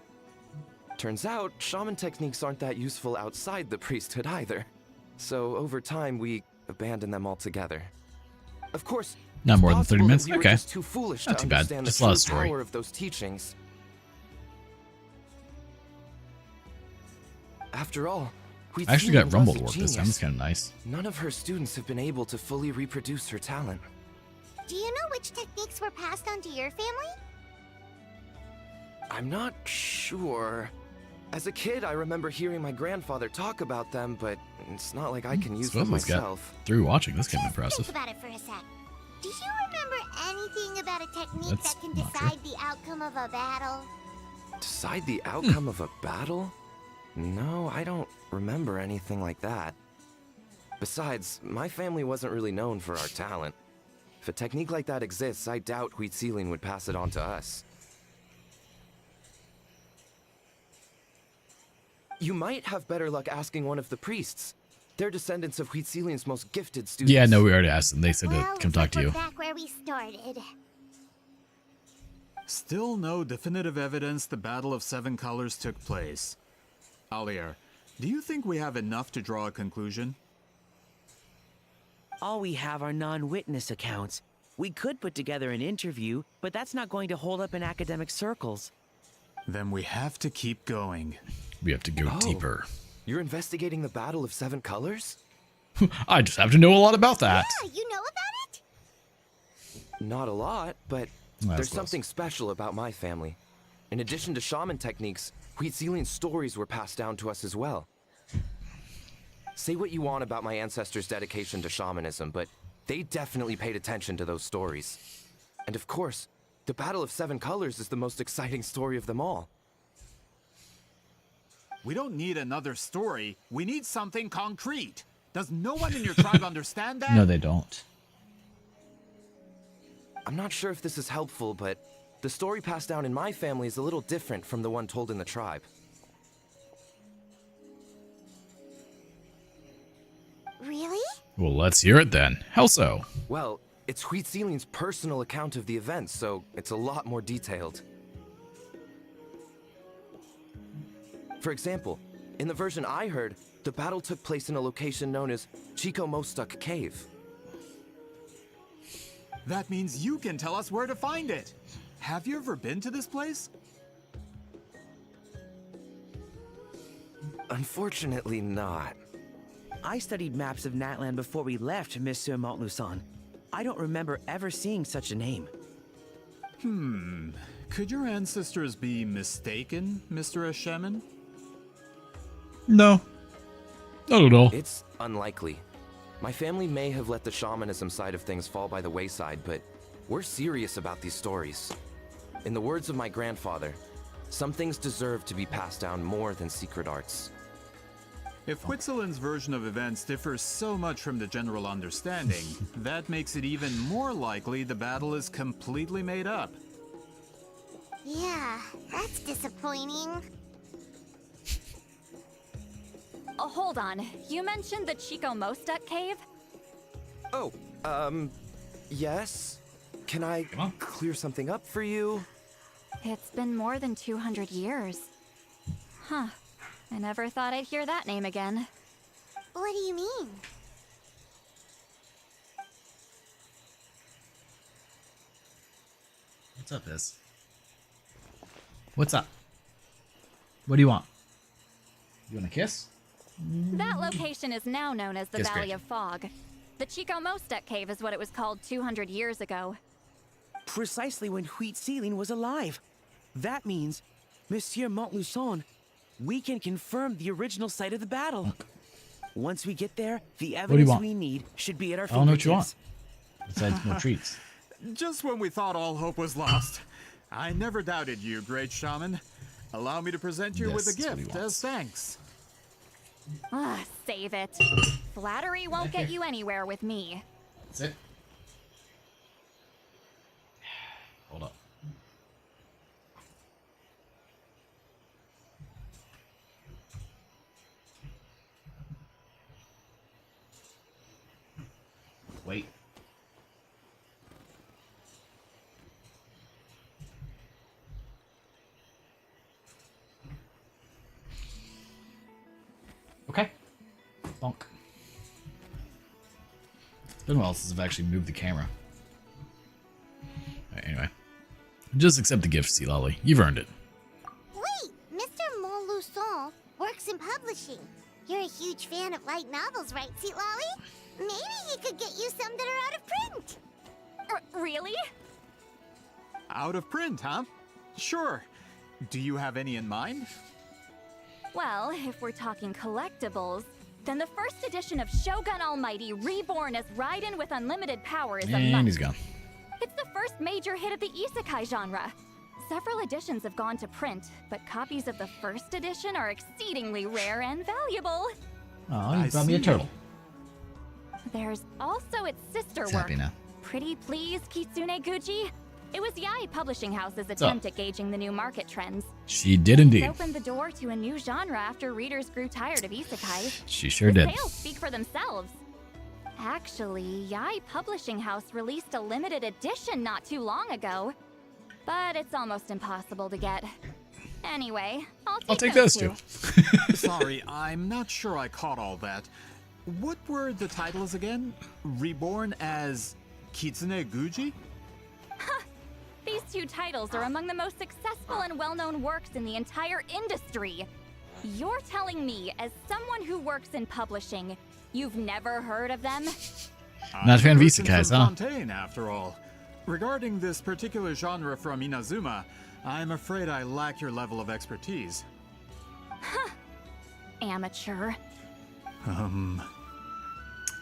Turns out, shaman techniques aren't that useful outside the priesthood either. So over time, we abandoned them altogether. Of course, Not more than 30 possible that minutes? we were Okay. just too foolish Not to too bad. understand Just a the lot true of story. power of those teachings. After all, I actually got Huitzilian Rumble was to a work this time. genius. It's kind of nice. None of her students have been able to fully reproduce her talent. Do you know which techniques were passed on to your family? I'm not sure. As a kid, I remember hearing my grandfather talk about them, but it's not like I can use them Suppose got myself. through watching this kind of Think impressive. about it for a sec. Do you remember anything about a technique That's that can not decide the outcome of a battle? Decide the outcome of a battle? No, I don't remember anything like that. Besides, my family wasn't really known for our talent. If a technique like that exists, I doubt Wheat Ceiling would pass it on to us. You might have better luck asking one of the priests. They're descendants of Wheat Ceiling's most gifted students. Yeah, no, we already asked them. They said to come talk to We're you. back where we started. Still no definitive evidence the Battle of Seven Colors took place. Alier, do you think we have enough to draw a conclusion? All we have are non-witness accounts. We could put together an interview, but that's not going to hold up in academic circles. Then we have to keep going. We have to go deeper. You're investigating the Battle of Seven Colors? I just have to know a lot about that. Yeah, you know about it? Not a lot, but That's there's close. something special about my family. In addition to shaman techniques, Wheat Ceiling's stories were passed down to us as well. Say what you want about my ancestors' dedication to shamanism, but they definitely paid attention to those stories. And of course, the Battle of Seven Colors is the most exciting story of them all. We don't need another story. We need something concrete. Does no one in your tribe understand that? No, they don't. I'm not sure if this is helpful, but the story passed down in my family is a little different from the one told in the tribe. Really? Well, let's hear it then. How so? Well, it's Wheat Ceiling's personal account of the events, so it's a lot more detailed. For example, in the version I heard, the battle took place in a location known as Chico Mostuk Cave. That means you can tell us where to find it. Have you ever been to this place? Unfortunately not. I studied maps of Natland before we left, Monsieur Montluçon. I don't remember ever seeing such a name. Could your ancestors be mistaken, Mr. Shaman? No. Not at all. It's unlikely. My family may have let the shamanism side of things fall by the wayside, but we're serious about these stories. In the words of my grandfather, some things deserve to be passed down more than secret arts. If Huitzilin's version of events differs so much from the general understanding, that makes it even more likely the battle is completely made up. Yeah, that's disappointing. Oh, hold on. You mentioned the Chico Mostuk cave? Oh, yes? Can I clear something up for you? It's been more than 200 years. Huh. I never thought I'd hear that name again. What do you mean? What's up, Iz? What's up? What do you want? You want a kiss? That location is now known as the Yes, Valley great. of Fog. The Chico Mostuk cave is what it was called 200 years ago. Precisely when Wheat Ceiling was alive. That means, Monsieur Montluçon, we can confirm the original site of the battle. Once we get there, the do you evidence want? we need should be at our I don't know what you want. fingertips. Besides more treats. Just when we thought all hope was lost, I never doubted you, great shaman. Allow me to present you with a Yes, that's what he gift wants. as thanks. Save it. Flattery won't get you anywhere with me. That's it. Hold up. Wait. Okay. Bonk. It's been a while since I've actually moved the camera. Alright, anyway. Just accept the gift, Sea Lolly. You've earned it. Wait, Mr. Montluçon works in publishing. You're a huge fan of light novels, right, Sweet Lolly? Maybe he could get you some that are out of print. Really? Out of print, huh? Sure. Do you have any in mind? Well, if we're talking collectibles, then the first edition of Shogun Almighty reborn as Raiden with unlimited power is a And must. he's gone. It's the first major hit of the isekai genre. Several editions have gone to print, but copies of the first edition are exceedingly rare and valuable. Oh, you brought me a turtle. There's also its sister It's work, happy now. Pretty Please Kitsune Gucci. It was Yai Publishing House's up? attempt at gauging the new market trends. She did indeed. It opened the door to a new genre after readers grew tired of isekais. She sure The did. sales speak for themselves. Actually, Yai Publishing House released a limited edition not too long ago, but it's almost impossible to get. Anyway, I'll take those two. Sorry, I'm not sure I caught all that. What were the titles again? Reborn as Kitsune Guji? These two titles are among the most successful and well-known works in the entire industry. You're telling me, as someone who works in publishing, you've never heard of them? Not a fan of Merchants isekais, huh? Fontaine, after all. Regarding this particular genre from Inazuma, I'm afraid I lack your level of expertise. Amateur.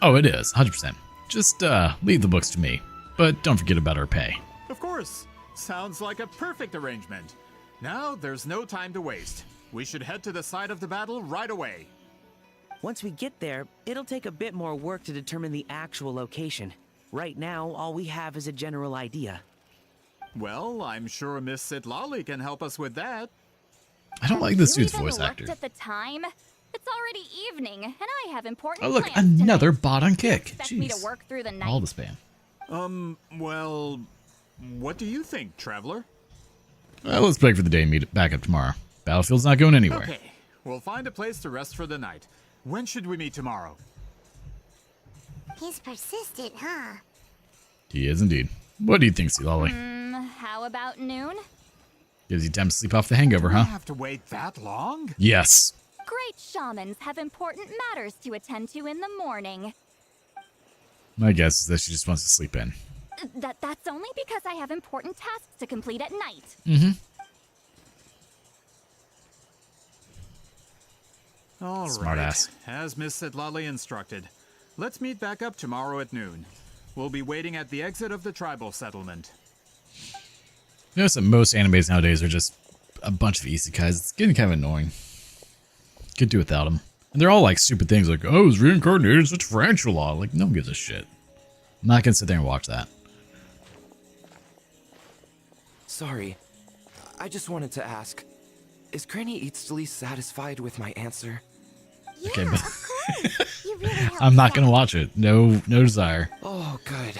Oh, it is, 100%. Just leave the books to me, but don't forget about our pay. Of course. Sounds like a perfect arrangement. Now, there's no time to waste. We should head to the site of the battle right away. Once we get there, it'll take a bit more work to determine the actual location. Right now, all we have is a general idea. Well, I'm sure Miss Sitlali can help us with that. I don't like this You dude's even voice looked actor. at the time? It's already evening, and I have important Oh, look, plans another tonight. bot on kick. Expect me to Jeez. work through the night. All the spam. Well, what do you think, Traveler? Well, let's break for the day and meet back up tomorrow. Battlefield's not going anywhere. Okay, we'll find a place to rest for the night. When should we meet tomorrow? He's persistent, huh? He is indeed. What do you think, Sea Lolly? How about noon? Gives you time to sleep off the hangover, We huh? have to wait that long? Yes. Great shamans have important matters to attend to in the morning. My guess is that she just wants to sleep in. That's only because I have important tasks to complete at night. Mm-hmm. All Smart right. ass. As Miss Sitlali instructed. Let's meet back up tomorrow at noon. We'll be waiting at the exit of the tribal settlement. You notice that most animes nowadays are just a bunch of isekais. It's getting kind of annoying. Could do without them. And they're all like stupid things like, oh, it's reincarnated as a tarantula. Like, no one gives a shit. I'm not going to sit there and watch that. Sorry. I just wanted to ask. Is Granny Eatsley satisfied with my answer? Okay, but You really helped I'm not going to watch it. No desire. Oh, good.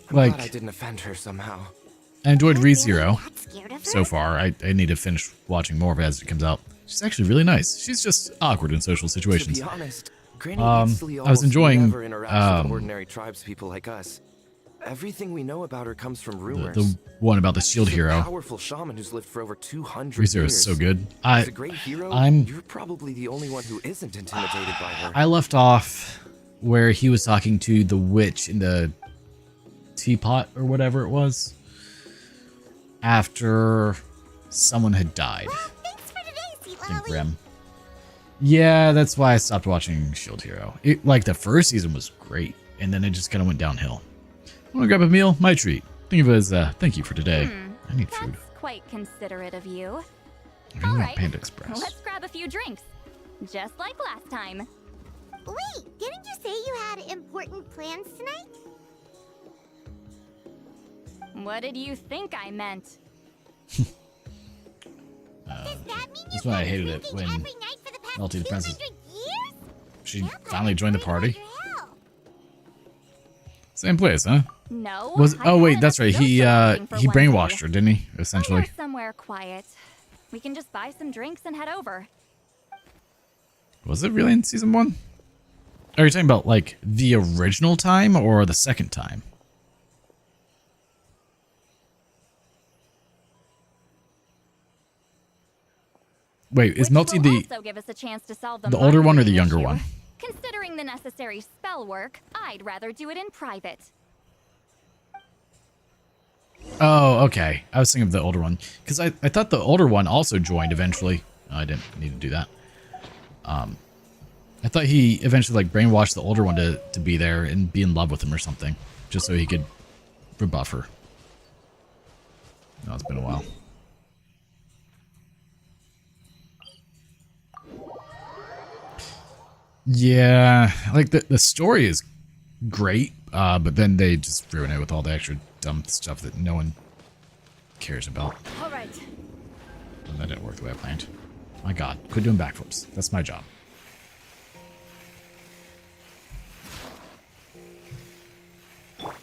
I'm Like- glad I didn't offend her somehow. I enjoyed ReZero scared of her? so far. I need to finish watching more of it as it comes out. She's actually really nice. She's just awkward in social situations. To be honest, Granny I Eatsley was almost enjoying never interacts with ordinary tribespeople like us. Everything we know about her comes from rumors. the one about the shield She's hero. a powerful shaman who's lived for over 200 ReZero years. is so good. As a great hero, I'm you're probably the only one who isn't intimidated by her. I left off where he was talking to the witch in the teapot or whatever it was after someone had died. Thanks for today, Sweet I think Lolly. Rem. Yeah, that's why I stopped watching Shield Hero. Like, the first season was great, and then it just kind of went downhill. Want to grab a meal? My treat. Think of it as thank you for today. I need food. That's quite considerate of you. I really want Alright, Panda Express. let's grab a few drinks. Just like last time. Wait, didn't you say you had important plans tonight? What did you think I meant? That's why I hated it when Melty the Princess. She finally joined the party. Same place, huh? No. Oh wait, that's right. He brainwashed her, didn't he? Essentially. Somewhere quiet. We can just buy some drinks and head over. Was it really in season 1? Are you talking about like the original time or the second time? Wait, is Melty Also give us a chance to solve the older one or the younger one? Considering the necessary spell work, I'd rather do it in private. Oh, okay. I was thinking of the older one. Because I thought the older one also joined eventually. Oh, I didn't need to do that. I thought he eventually like brainwashed the older one to be there and be in love with him or something. Just so he could rebuff her. No, it's been a while. Yeah, like the story is great, but then they just ruin it with all the extra dumb stuff that no one cares about. All right. And that didn't work the way I planned. My god, quit doing backflips. That's my job.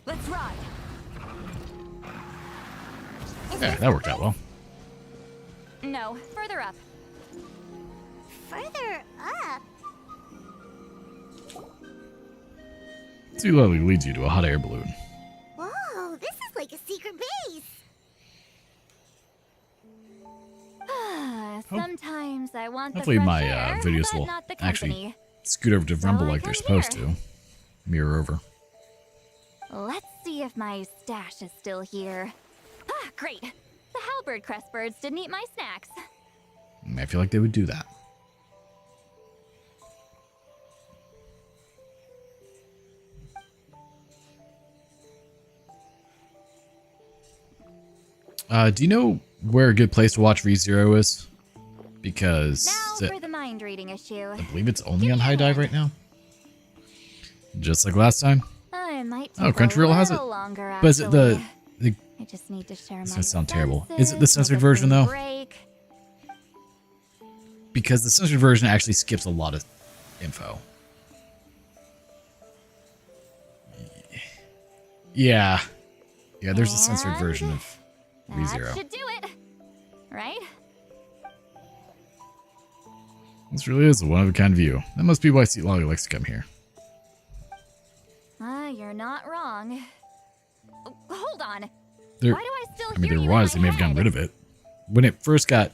Let's ride. Yeah, that worked out well. No, further up. Further up? Slowly leads you to a hot air balloon. Whoa, this is like a secret base. Sometimes I want Hopefully the fresh my air, videos but will not the actually company. scoot over to Rumble like they're supposed to. Mirror over. Let's see if my stash is still here. Ah, great. The halberd crest birds didn't eat my snacks. I feel like they would do that. Do you know where a good place to watch ReZero is? Because Now for the mind reading issue. I believe it's only on High Dive right now. Just like last time. It might Oh, take Crunchyroll has it. longer, But is it the I just need to share This my does sound terrible. senses, Is it the censored take a version clean though? break. Because the censored version actually skips a lot of info. Yeah. Yeah, there's a censored version of That ReZero. should do it. Right? This really is a one-of-a-kind view. That must be why Seat Lolly likes to come here. You're not wrong. Hold on. There, Why do I still I mean, hear there you was. in They my may have gotten head? rid of it. When it first got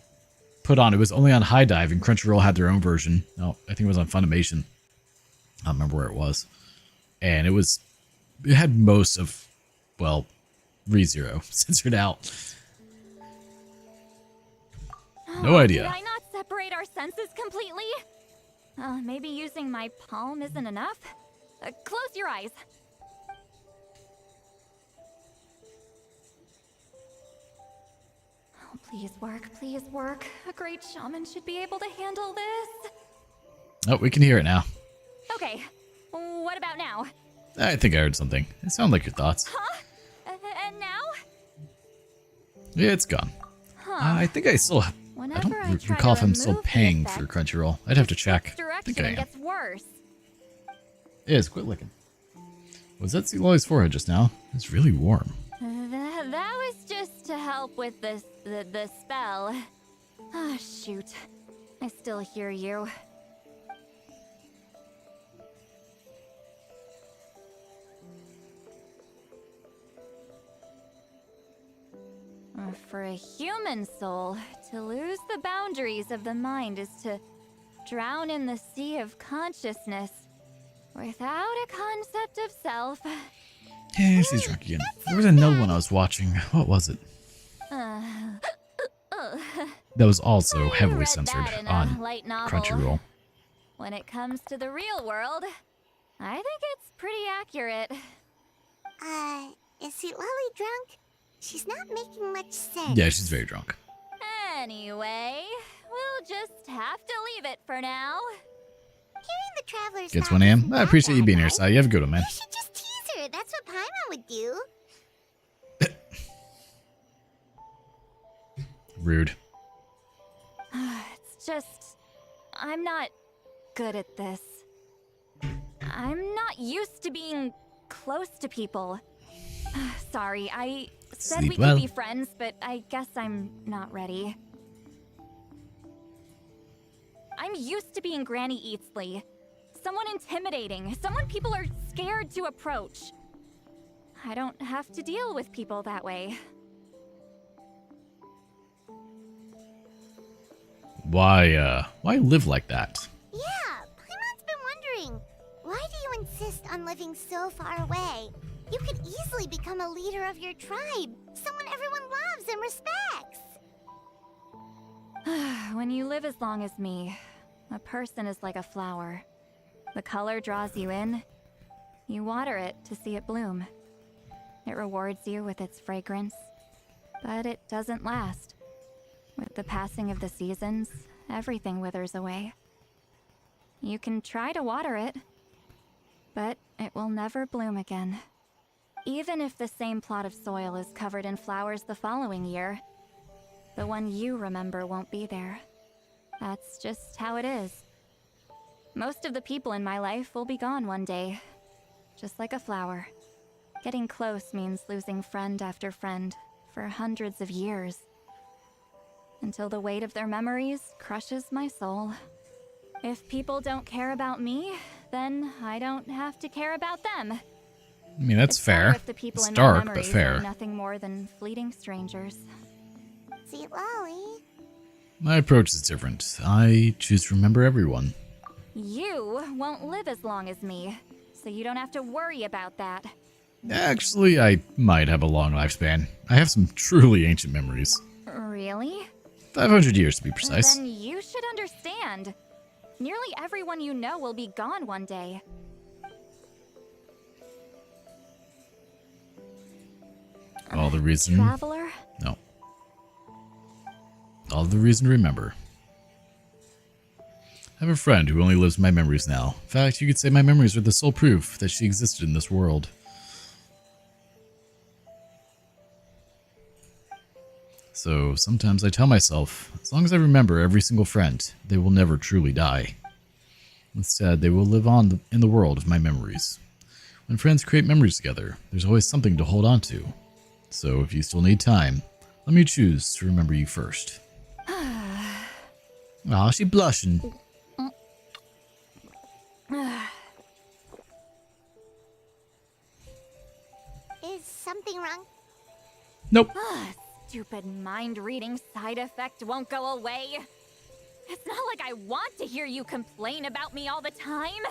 put on, it was only on High Dive, and Crunchyroll had their own version. No, I think it was on Funimation. I don't remember where it was. And it had most of, well, ReZero censored out. No idea. Did I not separate our senses completely? Maybe using my palm isn't enough? Close your eyes. Oh, please work, please work. A great shaman should be able to handle this. Oh, we can hear it now. Okay, what about now? I think I heard something. It sounded like your thoughts. Huh? And now? Yeah, it's gone. Huh. I think I still... I don't recall if I'm still paying for Crunchyroll. I'd have to check. I think I Direction am. gets worse. It is. Quit licking. Was that Seat Lolly's forehead just now? It's really warm. That was just to help with the spell. Ah, shoot. I still hear you. For a human soul, to lose the boundaries of the mind is to drown in the sea of consciousness without a concept of self. Yeah, she's drunk again. There was another one I was watching. What was it? That was also heavily censored that in a on light novel. Crunchyroll. when it comes to the real world, I think it's pretty accurate. Is Lolly drunk? She's not making much sense. Yeah, she's very drunk. Anyway, we'll just have to leave it for now. Hearing the travelers. It's 1 a.m. I appreciate you being here, Si. You have a good one, man. You should just tease her. That's what Paimon would do. Rude. It's just, I'm not good at this. I'm not used to being close to people. Sorry, I said Sleep we well. could be friends, but I guess I'm not ready. I'm used to being Granny Eatsley. Someone intimidating, someone people are scared to approach. I don't have to deal with people that way. Why live like that? Yeah, Paimon's been wondering. Why do you insist on living so far away? You could easily become a leader of your tribe. Someone everyone loves and respects. When you live as long as me, a person is like a flower. The color draws you in. You water it to see it bloom. It rewards you with its fragrance, but it doesn't last. With the passing of the seasons, everything withers away. You can try to water it, but it will never bloom again. Even if the same plot of soil is covered in flowers the following year, the one you remember won't be there. That's just how it is. Most of the people in my life will be gone one day, just like a flower. Getting close means losing friend after friend for hundreds of years, until the weight of their memories crushes my soul. If people don't care about me, then I don't have to care about them. I mean, that's fair. If the people It's in dark, my but memories fair. are nothing more than fleeting strangers. See, Lolly. My approach is different. I choose to remember everyone. You won't live as long as me, so you don't have to worry about that. Actually, I might have a long lifespan. I have some truly ancient memories. Really? 500 years to be precise. Then you should understand. Nearly everyone you know will be gone one day. All the reason... Traveler? No. All the reason to remember. I have a friend who only lives in my memories now. In fact, you could say my memories are the sole proof that she existed in this world. So sometimes I tell myself, as long as I remember every single friend, they will never truly die. Instead, they will live on in the world of my memories. When friends create memories together, there's always something to hold on to. So if you still need time, let me choose to remember you first. Aw, she blushing. Is something wrong? Nope. Stupid mind-reading side effect won't go away. It's not like I want to hear you complain about me all the time.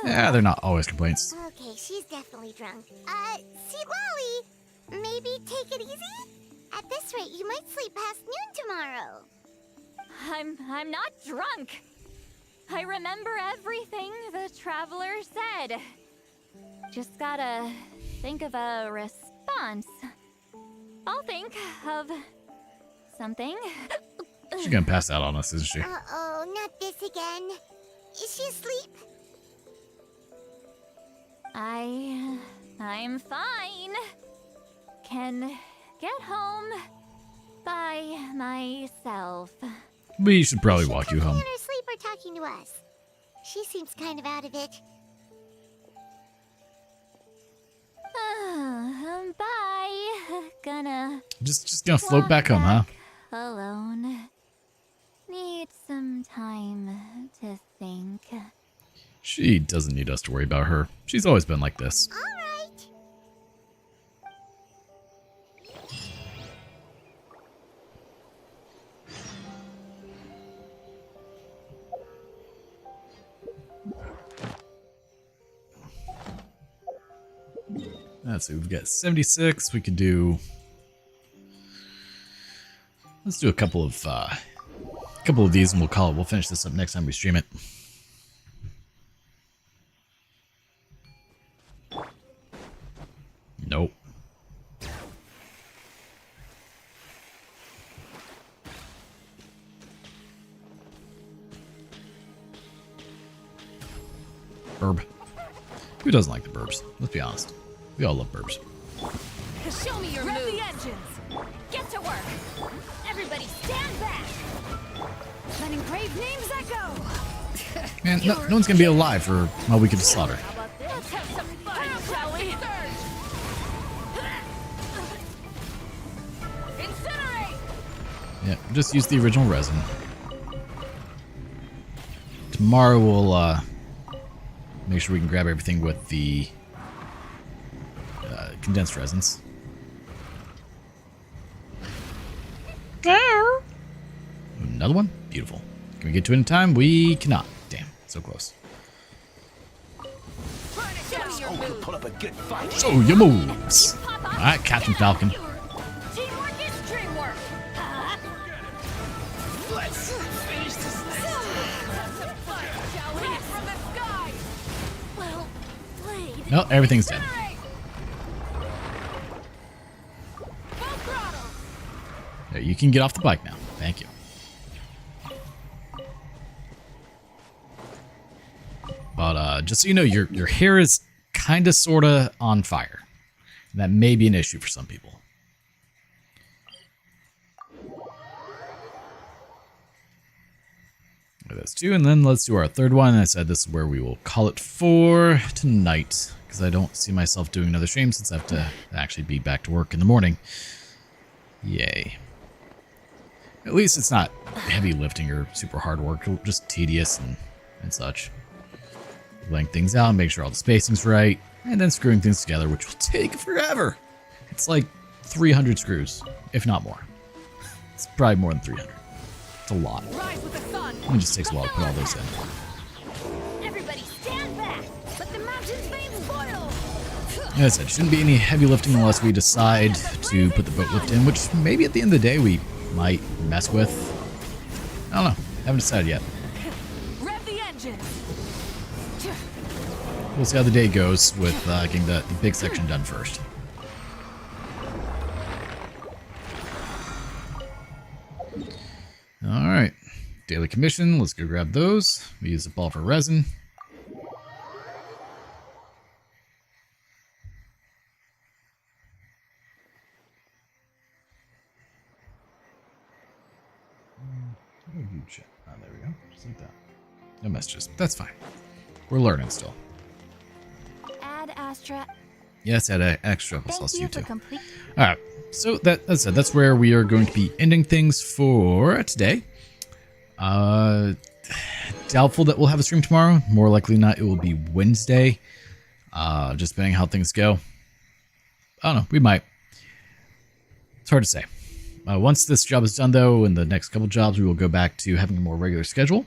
Yeah, they're not always complaints. Okay, she's definitely drunk. See, Lolly, maybe take it easy? At this rate, you might sleep past noon tomorrow. I'm not drunk. I remember everything the traveler said. Just gotta think of a response. I'll think of something. She's gonna pass out on us, isn't she? Uh-oh, not this again. Is she asleep? I'm fine. Can get home by myself. We should probably walk you home. In her sleep or talking to us? She seems kind of out of it. Bye. Gonna Just gonna float back home, huh? alone. Need some time to think. She doesn't need us to worry about her. She's always been like this. All right. Let's see, we've got 76. We could do... Let's do a couple of these and we'll call it. We'll finish this up next time we stream it. Burb. Who doesn't like the burbs? Let's be honest. We all love burbs. Show me your moves. The engines. Get to work. Everybody stand back. Let engraved names echo. Man, no one's gonna be alive for a weekend of slaughter. Let's have some fun, shall we? Incinerate. Yeah, just use the original resin. Tomorrow we'll make sure we can grab everything with the condensed resins. Another one? Beautiful. Can we get to it in time? We cannot. Damn, so close. Put up a good fight. So your moves. Alright, Captain Falcon. Teamwork is dreamwork. Let's finish this thing. Shall we? From the sky. Well played. No, everything's dead. There, you can get off the bike now. Thank you. But just so you know, your hair is kind of, sort of on fire. That may be an issue for some people. That's two, and then let's do our third one. I said this is where we will call it for tonight, because I don't see myself doing another stream since I have to actually be back to work in the morning. Yay. At least it's not heavy lifting or super hard work, just tedious and such. Laying things out, make sure all the spacing's right, and then screwing things together, which will take forever. It's like 300 screws, if not more. It's probably more than 300. It's a lot. It just takes a while to put all those in. Everybody stand back. Let the mountain's veins boil. As I said, shouldn't be any heavy lifting unless we decide to put the boat lift in, which maybe at the end of the day we might mess with. I don't know. Haven't decided yet. Rev the engine. We'll see how the day goes with getting the big section done first. Alright. Daily commission. Let's go grab those. We use a ball for resin. There we go. Just like that. No messages. That's fine. We're learning still. Add Astra. Yes, add extra. Thank I'll see you you for too. complete. All right. So that's it. That's where we are going to be ending things for today. Doubtful that we'll have a stream tomorrow. More likely not, it will be Wednesday. Just depending how things go. I don't know. We might. It's hard to say. Once this job is done, though, and the next couple jobs, we will go back to having a more regular schedule.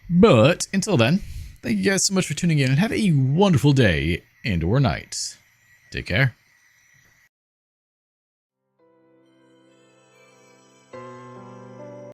But until then, thank you guys so much for tuning in, and have a wonderful day and or night. Take care.